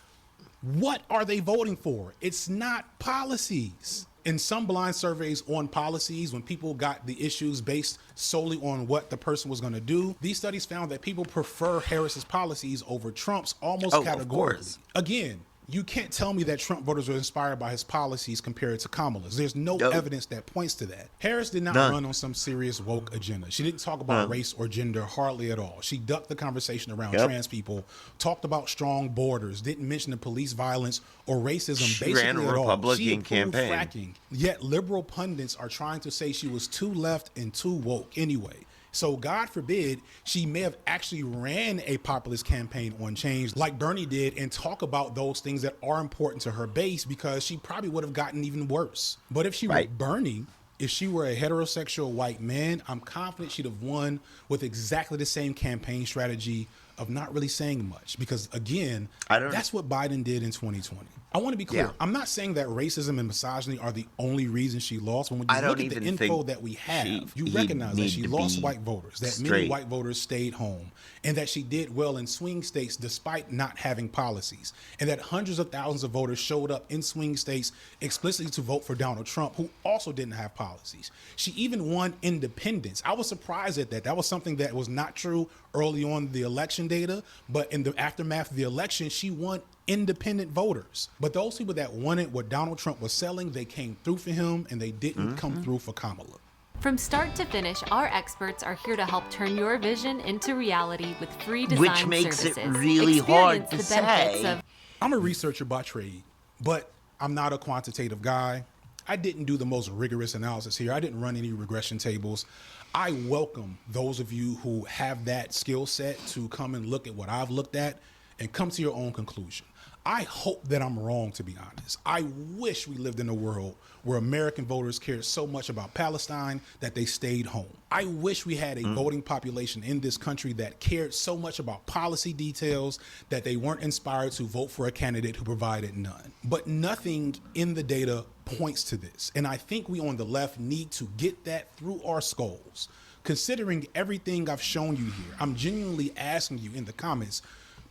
What are they voting for? It's not policies. In some blind surveys on policies, when people got the issues based solely on what the person was going to do, these studies found that people prefer Harris's policies over Trump's almost categorically. Again, you can't tell me that Trump voters were inspired by his policies compared to Kamala's. There's no evidence that points to that. Harris did not run on some serious woke agenda. She didn't talk about race or gender hardly at all. She ducked the conversation around trans people, talked about strong borders, didn't mention the police violence or racism She basically ran a at all. Republican She approved campaign. fracking. Yet liberal pundits are trying to say she was too left and too woke anyway. So God forbid she may have actually ran a populist campaign on change like Bernie did and talk about those things that are important to her base, because she probably would have gotten even worse. But if she were Bernie, if she were a heterosexual white man, I'm confident she'd have won with exactly the same campaign strategy of not really saying much, because again, that's what Biden did in 2020. I want to be clear. I'm not saying that racism and misogyny are the only reason she lost. When you look at the info that we have, you recognize that she lost white voters, that many white voters stayed home, and that she did well in swing states despite not having policies, and that hundreds of thousands of voters showed up in swing states explicitly to vote for Donald Trump, who also didn't have policies. She even won independents. I was surprised at that. That was something that was not true early on the election data, but in the aftermath of the election, she won independent voters. But those people that wanted what Donald Trump was selling, they came through for him, and they didn't come through for Kamala. From start to finish, our experts are here to help turn your vision into reality with free design Which makes services. it really hard to Experience the benefits say. of- I'm a researcher by trade, but I'm not a quantitative guy. I didn't do the most rigorous analysis here. I didn't run any regression tables. I welcome those of you who have that skill set to come and look at what I've looked at and come to your own conclusion. I hope that I'm wrong, to be honest. I wish we lived in a world where American voters cared so much about Palestine that they stayed home. I wish we had a voting population in this country that cared so much about policy details that they weren't inspired to vote for a candidate who provided none. But nothing in the data points to this. And I think we on the left need to get that through our skulls. Considering everything I've shown you here, I'm genuinely asking you in the comments,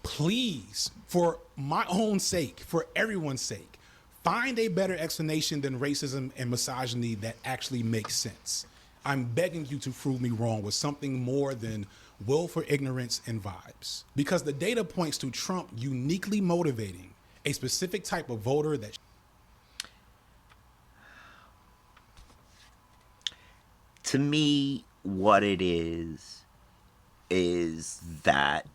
please, for my own sake, for everyone's sake, find a better explanation than racism and misogyny that actually makes sense. I'm begging you to prove me wrong with something more than willful ignorance and vibes. Because the data points to Trump uniquely motivating a specific type of voter that... To me, what it is that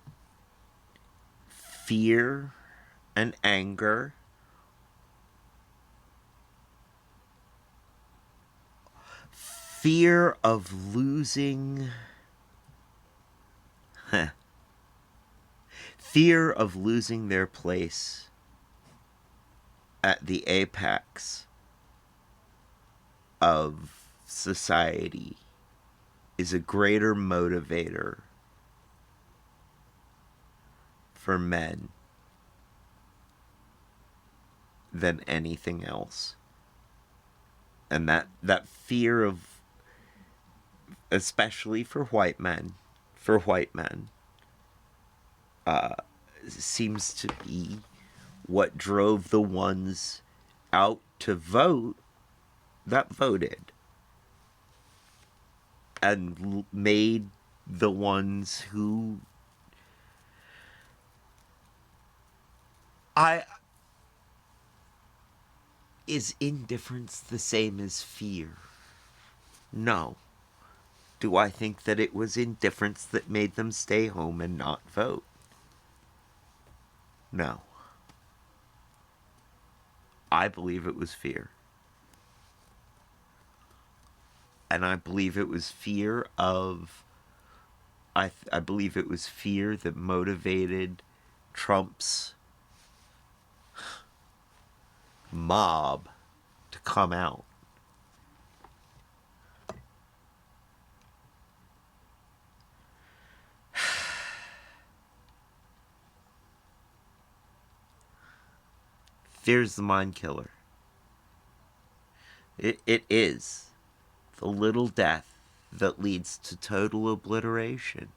fear and anger fear of losing... Fear of losing their place at the apex of society is a greater motivator for men than anything else. And that fear of, especially for white men, seems to be what drove the ones out to vote that voted, and made the ones who is indifference the same as fear? No. Do I think that it was indifference that made them stay home and not vote? No. I believe it was fear. And I believe it was fear of... I believe it was fear that motivated Trump's mob to come out. Fear's the mind killer. It is the little death that leads to total obliteration.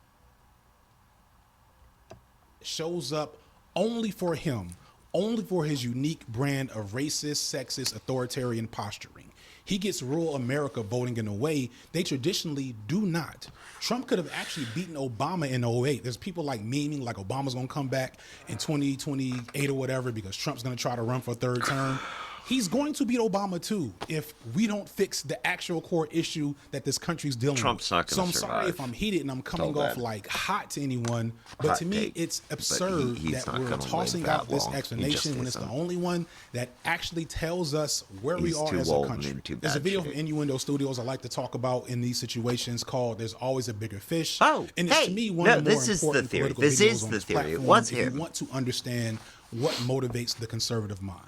Shows up only for him, only for his unique brand of racist, sexist, authoritarian posturing. He gets rural America voting in a way they traditionally do not. Trump could have actually beaten Obama in '08. There's people like memeing like Obama's going to come back in 2028 or whatever because Trump's going to try to run for a third term. He's going to beat Obama too if we don't fix the actual core issue that this country's dealing Trump's with. not going to survive. So I'm sorry if I'm heated and I'm coming off like hot to anyone, but Hot to me take, it's absurd he's that not we're gonna tossing live out that this long. He explanation just when it's the isn't. only one that actually tells us where He's we are too as a old and country. in too There's a bad video shape. from Innuendo Studios I like to talk about in these situations called "There's Always a Bigger Fish." Oh, and it's hey, to me one no, of the more this is the important theory. political This videos is on the this theory. It platform was if him. you want to understand what motivates the conservative mind.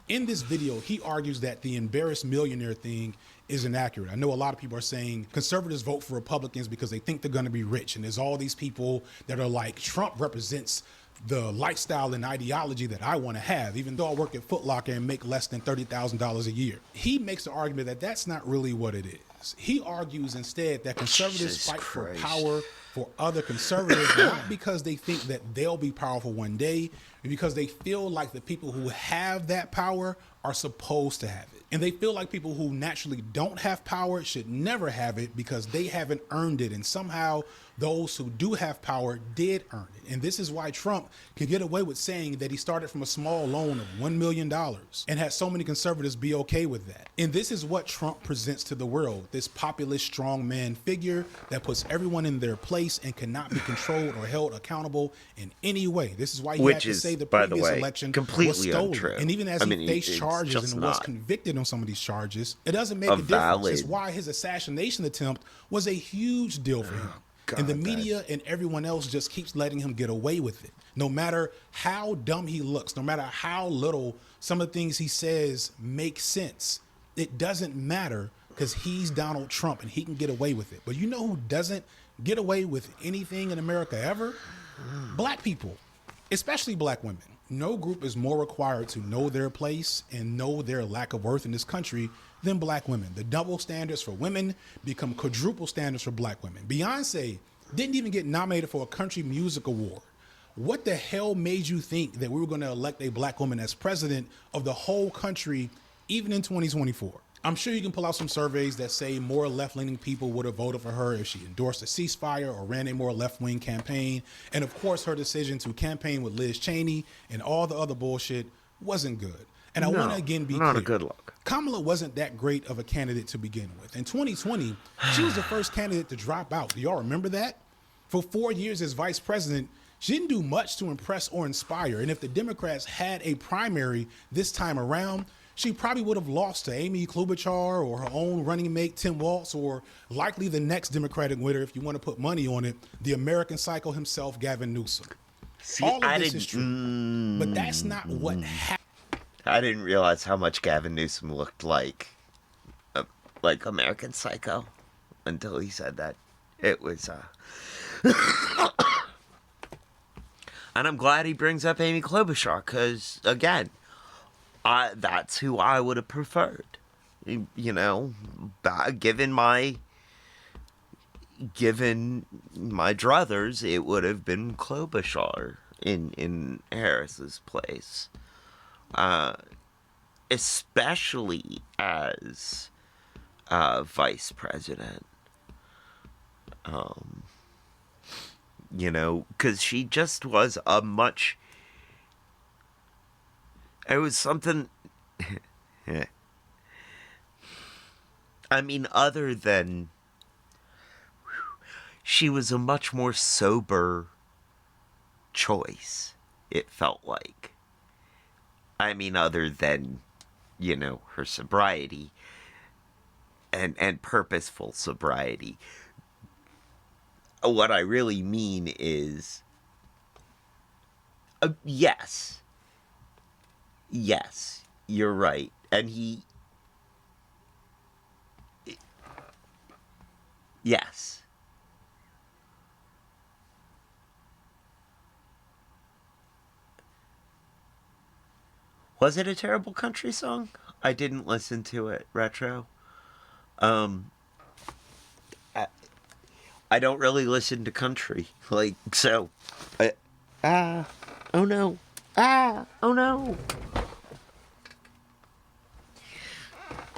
In this video, he argues that the embarrassed millionaire thing is inaccurate. I know a lot of people are saying conservatives vote for Republicans because they think they're going to be rich. And there's all these people that are like, Trump represents the lifestyle and ideology that I want to have, even though I work at Foot Locker and make less than $30,000 a year. He makes the argument that that's not really what it is. He argues instead that conservatives Jesus fight Christ. for power for other conservatives, not because they think that they'll be powerful one day, but because they feel like the people who have that power are supposed to have it. And they feel like people who naturally don't have power should never have it because they haven't earned it. And somehow those who do have power did earn it. And this is why Trump could get away with saying that he started from a small loan of $1 million and had so many conservatives be okay with that. And this is what Trump presents to the world, this populist strongman figure that puts everyone in their place and cannot be controlled or held accountable in any way. This is why he had to say the by the previous way, election completely was stolen. untrue. And even as I he mean, faced it's charges just and was not convicted on some of these charges, it doesn't make a a difference. It's valid- why his assassination attempt was a huge deal for him. And the media and everyone else just keeps letting him get away with it. No matter how dumb he looks, no matter how little some of the things he says make sense, it doesn't matter because he's Donald Trump and he can get away with it. But you know who doesn't get away with anything in America ever? Black people, especially black women. No group is more required to know their place and know their lack of worth in this country than black women. The double standards for women become quadruple standards for black women. Beyonce didn't even get nominated for a country music award. What the hell made you think that we were going to elect a black woman as president of the whole country, even in 2024? I'm sure you can pull out some surveys that say more left-leaning people would have voted for her if she endorsed a ceasefire or ran a more left-wing campaign. And of course, her decision to campaign with Liz Cheney and all the other bullshit wasn't good. And I want to again be not clear. a good look. Kamala wasn't that great of a candidate to begin with. In 2020, she was the first candidate to drop out. Do y'all remember that? For 4 years as vice president, she didn't do much to impress or inspire. And if the Democrats had a primary this time around, she probably would have lost to Amy Klobuchar or her own running mate, Tim Walz, or likely the next Democratic winner, if you want to put money on it, the American Psycho himself, Gavin Newsom. See, All of this is true, but that's not what happened. I didn't realize how much Gavin Newsom looked like American Psycho until he said that. It was, and I'm glad he brings up Amy Klobuchar, because, again, that's who I would have preferred. You know, given my druthers, it would have been Klobuchar in Harris's place. Especially as vice president. You know, because she just was a much... It was something... I mean, other than... She was a much more sober choice, it felt like. I mean, other than, you know, her sobriety and purposeful sobriety. What I really mean is, yes, you're right. And yes. Was it a terrible country song? I didn't listen to it, Retro. I don't really listen to country, like, so, oh no, oh no.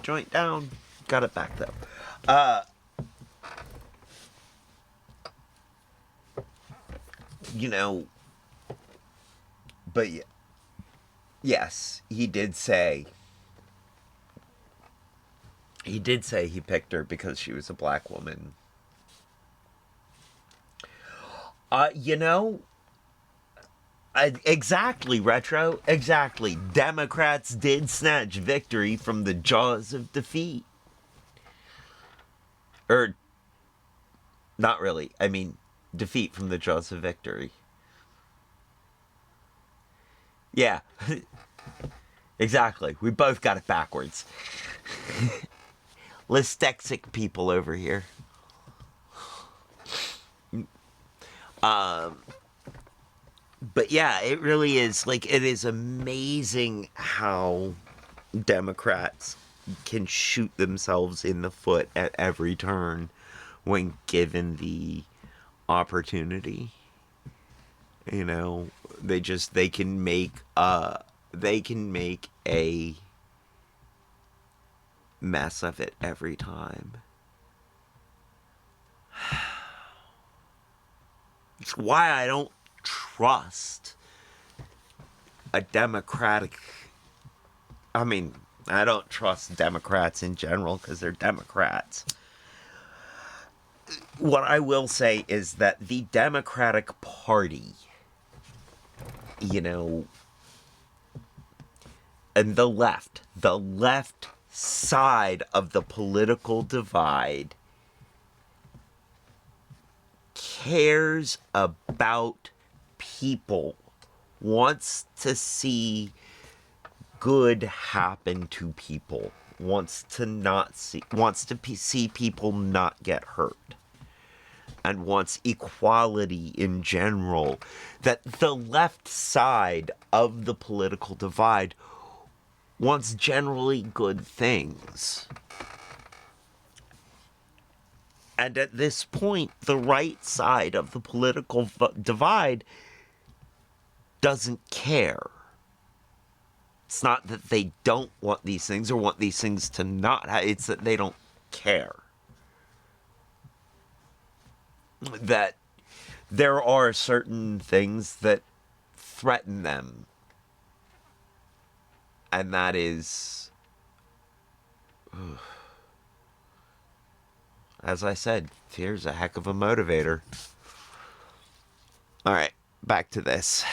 Joint down, got it back though. You know, but yeah, yes, he did say he picked her because she was a black woman. You know, exactly, Retro, exactly. Democrats did snatch victory from the jaws of defeat. Or, not really. I mean, defeat from the jaws of victory. Yeah, exactly. We both got it backwards. Dyslexic people over here. But yeah, it really is, like, it is amazing how Democrats can shoot themselves in the foot at every turn when given the opportunity. You know, they can make a mess of it every time. It's why I don't trust a Democratic... I mean, I don't trust Democrats in general because they're Democrats. What I will say is that the Democratic Party, you know, and the left side of the political divide cares about people, wants to see good happen to people, wants to see people not get hurt, and wants equality in general. That the left side of the political divide wants generally good things. And at this point, the right side of the political divide doesn't care. It's not that they don't want these things or want these things to not happen. It's that they don't care. That there are certain things that threaten them. And that is... As I said, fear's a heck of a motivator. Alright, back to this.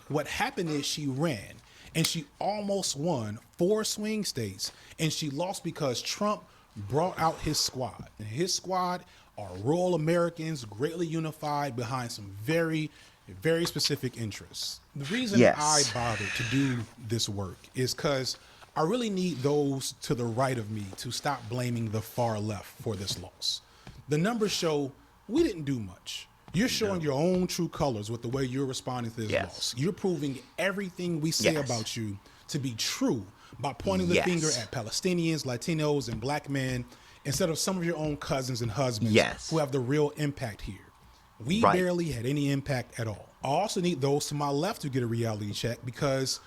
What happened is she ran, And she almost won 4 swing states, and she lost because Trump brought out his squad. And his squad are rural Americans greatly unified behind some very, very specific interests. The reason I Yes. bothered to do this work is because I really need those to the right of me to stop blaming the far left for this loss. The numbers show we didn't do much. You're showing your own true colors with the way you're responding to this Yes. loss. You're proving everything we say Yes. about you to be true by pointing the Yes. finger at Palestinians, Latinos, and black men instead of some of your own cousins and husbands Yes. who have the real impact here. We Right. barely had any impact at all. I also need those to my left to get a reality check because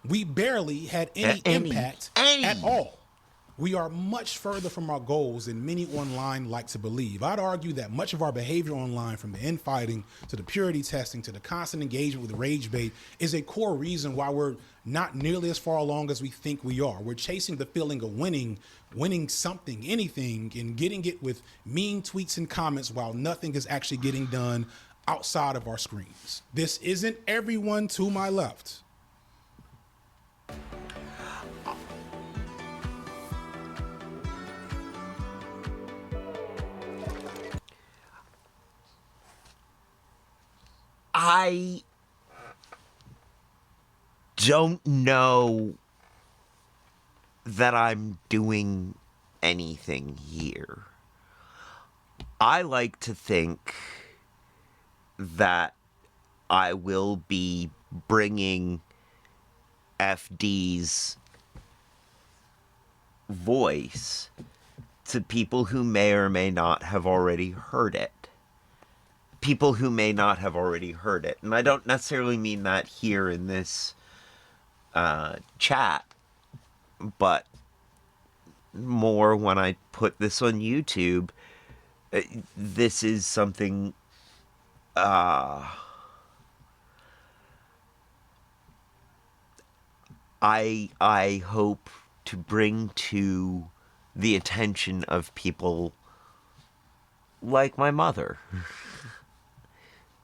we barely had any impact at all. We are much further from our goals than many online like to believe. I'd argue that much of our behavior online, from the infighting to the purity testing to the constant engagement with rage bait, is a core reason why we're not nearly as far along as we think we are. We're chasing the feeling of winning something, anything, and getting it with mean tweets and comments while nothing is actually getting done outside of our screens. This isn't everyone to my left. I don't know that I'm doing anything here. I like to think that I will be bringing FD's voice to people who may or may not have already heard it. People who may not have already heard it. And I don't necessarily mean that here in this chat, but more when I put this on YouTube. This is something I hope to bring to the attention of people like my mother.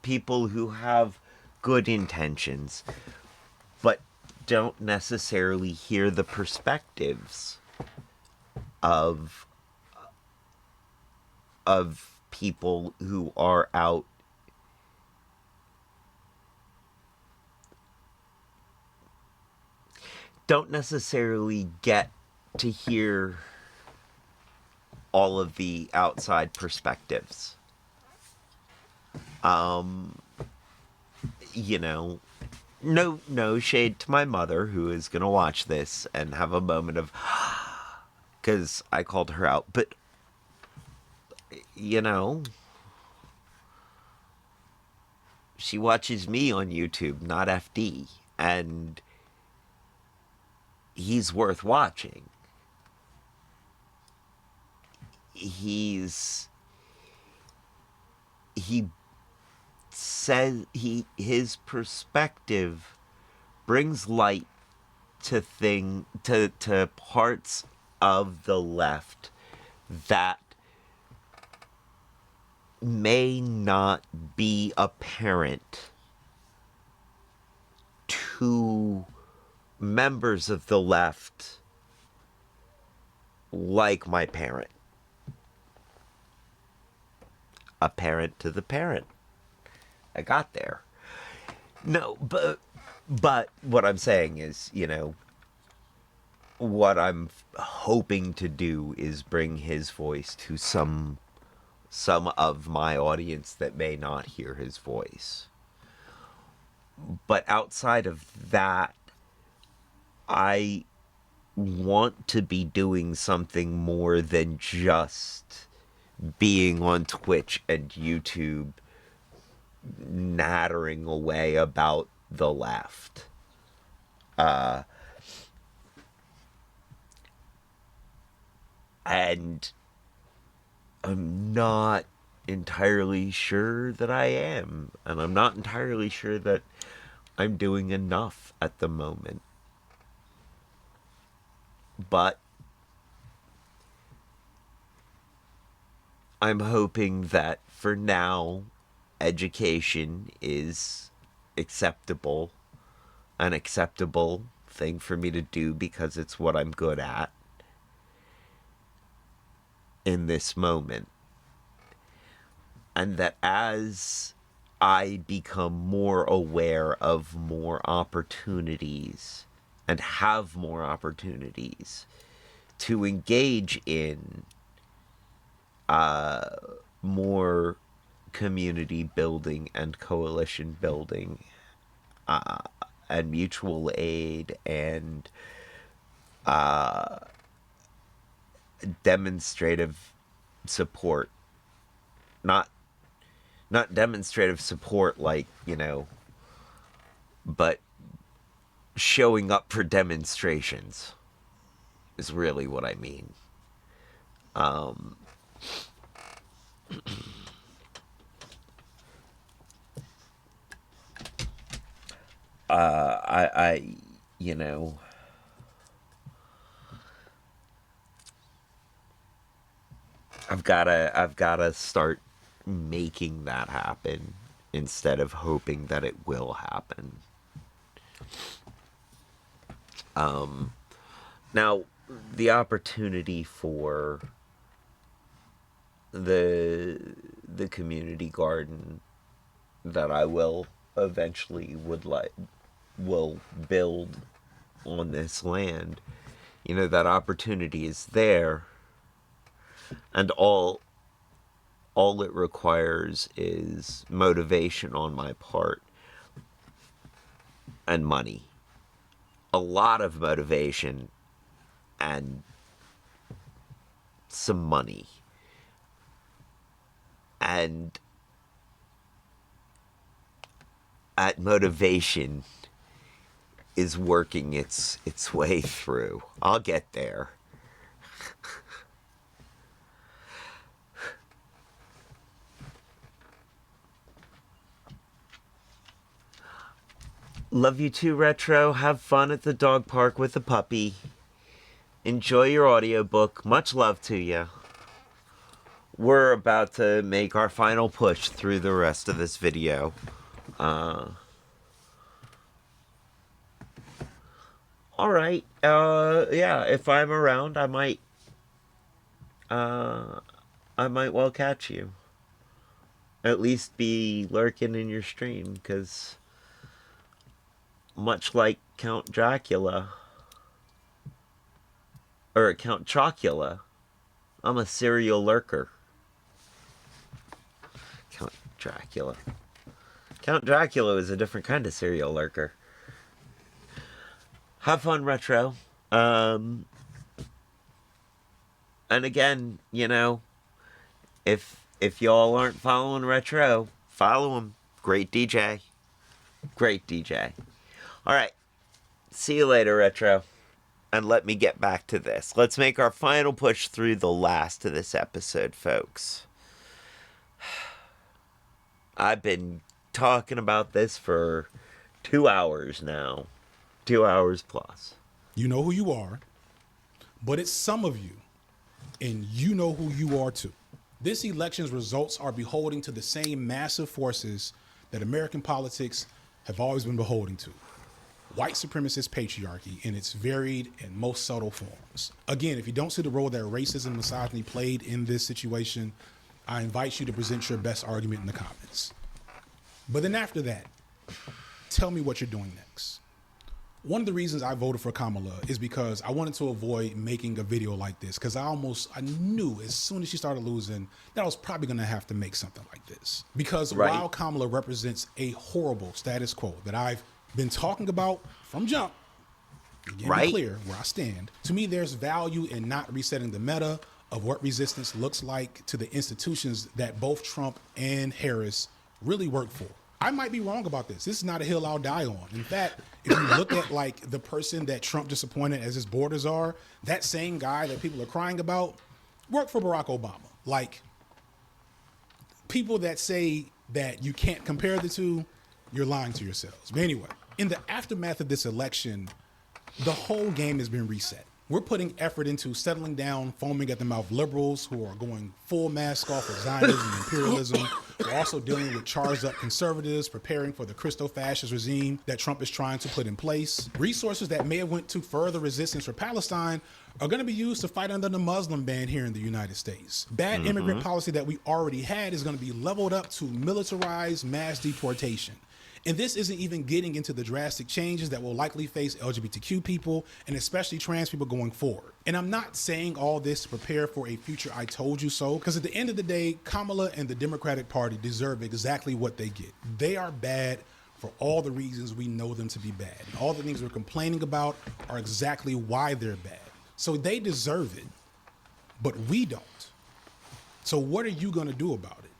People who have good intentions, but don't necessarily hear the perspectives of people who are out don't necessarily get to hear all of the outside perspectives. You know, no shade to my mother, who is gonna watch this and have a moment of, because I called her out, but you know, she watches me on YouTube, not FD, and he's worth watching. He says his perspective brings light to parts of the left that may not be apparent to members of the left like my parent. A parent to the parent. I got there. No, but what I'm saying is, you know, what I'm hoping to do is bring his voice to some of my audience that may not hear his voice. But outside of that, I want to be doing something more than just being on Twitch and YouTube nattering away about the left. And I'm not entirely sure that I am. And I'm not entirely sure that I'm doing enough at the moment. But I'm hoping that for now, education is acceptable, an acceptable thing for me to do because it's what I'm good at in this moment. And that as I become more aware of more opportunities and have more opportunities to engage in more community building and coalition building and mutual aid and demonstrative support. Not demonstrative support like, but showing up for demonstrations is really what I mean. I've gotta start making that happen instead of hoping that it will happen. Now, the opportunity for the community garden that I will eventually will build on this land, that opportunity is there, and all it requires is motivation on my part and money. A lot of motivation and some money. And that motivation is working its way through. I'll get there. Love you too, Retro. Have fun at the dog park with the puppy. Enjoy your audiobook. Much love to you. We're about to make our final push through the rest of this video. Alright. Yeah, if I'm around, I might well catch you. At least be lurking in your stream, because much like Count Dracula, or Count Chocula, I'm a serial lurker. Count Dracula. Count Dracula is a different kind of serial lurker. Have fun, Retro. And again, if y'all aren't following Retro, follow him. Great DJ. Great DJ. Alright. See you later, Retro. And let me get back to this. Let's make our final push through the last of this episode, folks. I've been talking about this for 2 hours now. 2 hours plus. You know who you are, but it's some of you, and you know who you are too. This election's results are beholding to the same massive forces that American politics have always been beholden to. White supremacist patriarchy in its varied and most subtle forms. Again, if you don't see the role that racism and misogyny played in this situation, I invite you to present your best argument in the comments. But then after that, tell me what you're doing next. One of the reasons I voted for Kamala is because I wanted to avoid making a video like this, because I knew as soon as she started losing that I was probably going to have to make something like this. Because while Kamala represents a horrible status quo that I've been talking about from jump, again, be clear where I stand, to me there's value in not resetting the meta of what resistance looks like to the institutions that both Trump and Harris really work for. I might be wrong about this. This is not a hill I'll die on. In fact, if you look at like the person that Trump just appointed as his borders are, that same guy that people are crying about worked for Barack Obama. Like, people that say that you can't compare the two, you're lying to yourselves. But anyway, in the aftermath of this election, the whole game has been reset. We're putting effort into settling down foaming at the mouth liberals who are going full mask off of Zionism and imperialism. We're also dealing with charged up conservatives preparing for the Christo-fascist regime that Trump is trying to put in place. Resources that may have went to further resistance for Palestine are going to be used to fight under the Muslim ban here in the United States. Bad immigrant policy that we already had is going to be leveled up to militarized mass deportation. And this isn't even getting into the drastic changes that will likely face LGBTQ people and especially trans people going forward. And I'm not saying all this to prepare for a future I told you so, because at the end of the day, Kamala and the Democratic Party deserve exactly what they get. They are bad for all the reasons we know them to be bad. And all the things we're complaining about are exactly why they're bad. So they deserve it, but we don't. So what are you going to do about it?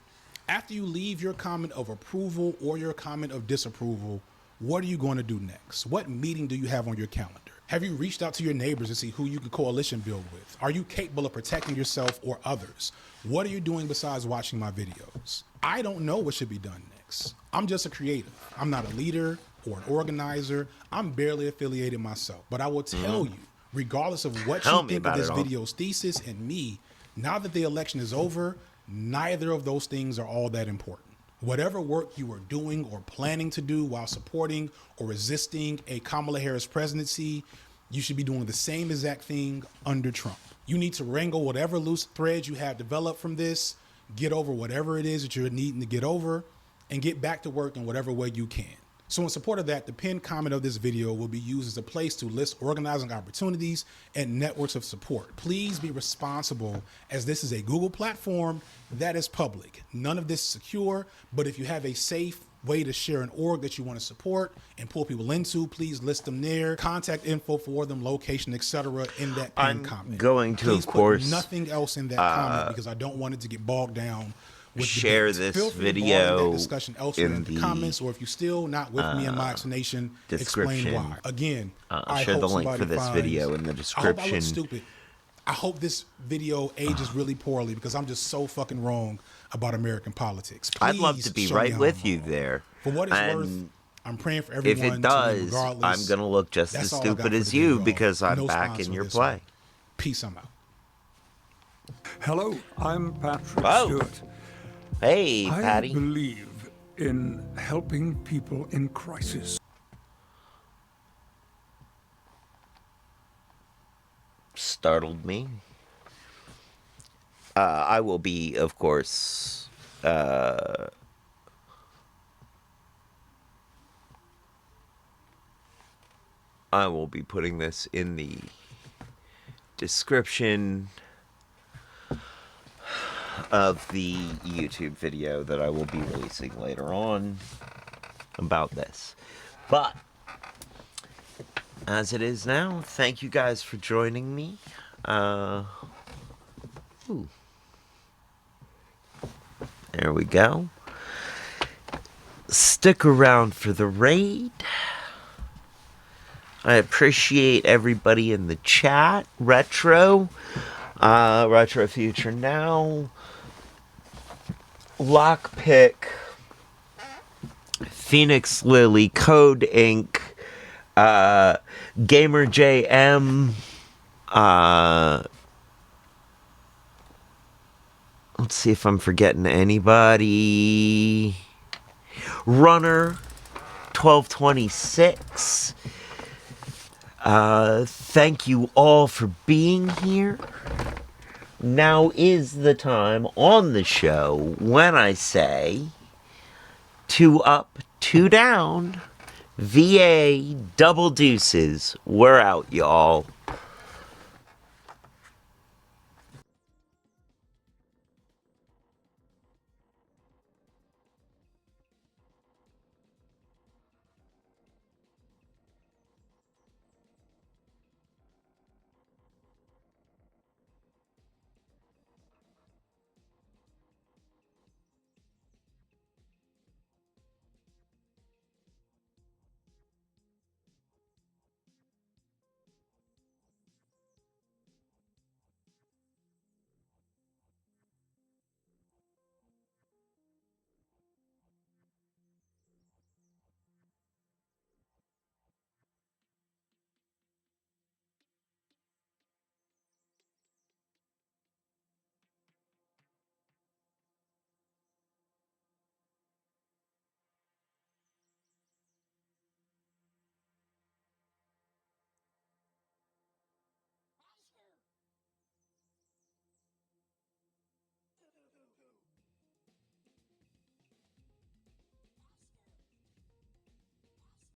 After you leave your comment of approval or your comment of disapproval, what are you going to do next? What meeting do you have on your calendar? Have you reached out to your neighbors to see who you can coalition build with? Are you capable of protecting yourself or others? What are you doing besides watching my videos? I don't know what should be done next. I'm just a creative. I'm not a leader or an organizer. I'm barely affiliated myself. But I will tell you, regardless of what you think of this video's thesis and me, now that the election is over, neither of those things are all that important. Whatever work you are doing or planning to do while supporting or resisting a Kamala Harris presidency, you should be doing the same exact thing under Trump. You need to wrangle whatever loose threads you have developed from this, get over whatever it is that you're needing to get over, and get back to work in whatever way you can. So in support of that, the pinned comment of this video will be used as a place to list organizing opportunities and networks of support. Please be responsible, as this is a Google platform that is public. None of this is secure, but if you have a safe way to share an org that you want to support and pull people into, please list them there. Contact info for them, location, etc. in that pinned comment. I'm going to, please of course, put nothing else in that comment because I don't want it to get bogged down. Share this video discussion elsewhere in the comments, or if you're still not with me in my explanation, explain why. Again, I'll share the link for this video in the description. I hope I look stupid. I hope this video ages really poorly because I'm just so fucking wrong about American politics. Please I'd love to be right with you there. For what it's worth, I'm praying for everyone. If it does, I'm gonna look just as stupid as you because I'm back in your play. Peace. I'm out. Hello, I'm Patrick Stewart. Hey, Patty. I believe in helping people in crisis. Startled me. I will be, of course, I will be putting this in the description of the YouTube video that I will be releasing later on about this. But as it is now, thank you guys for joining me. There we go. Stick around for the raid. I appreciate everybody in the chat. Retro Future Now, Lockpick, Phoenix Lily, Code Inc., Gamer JM, let's see if I'm forgetting anybody. Runner 1226. Thank you all for being here. Now is the time on the show when I say 2 up, 2 down, VA double deuces. We're out, y'all.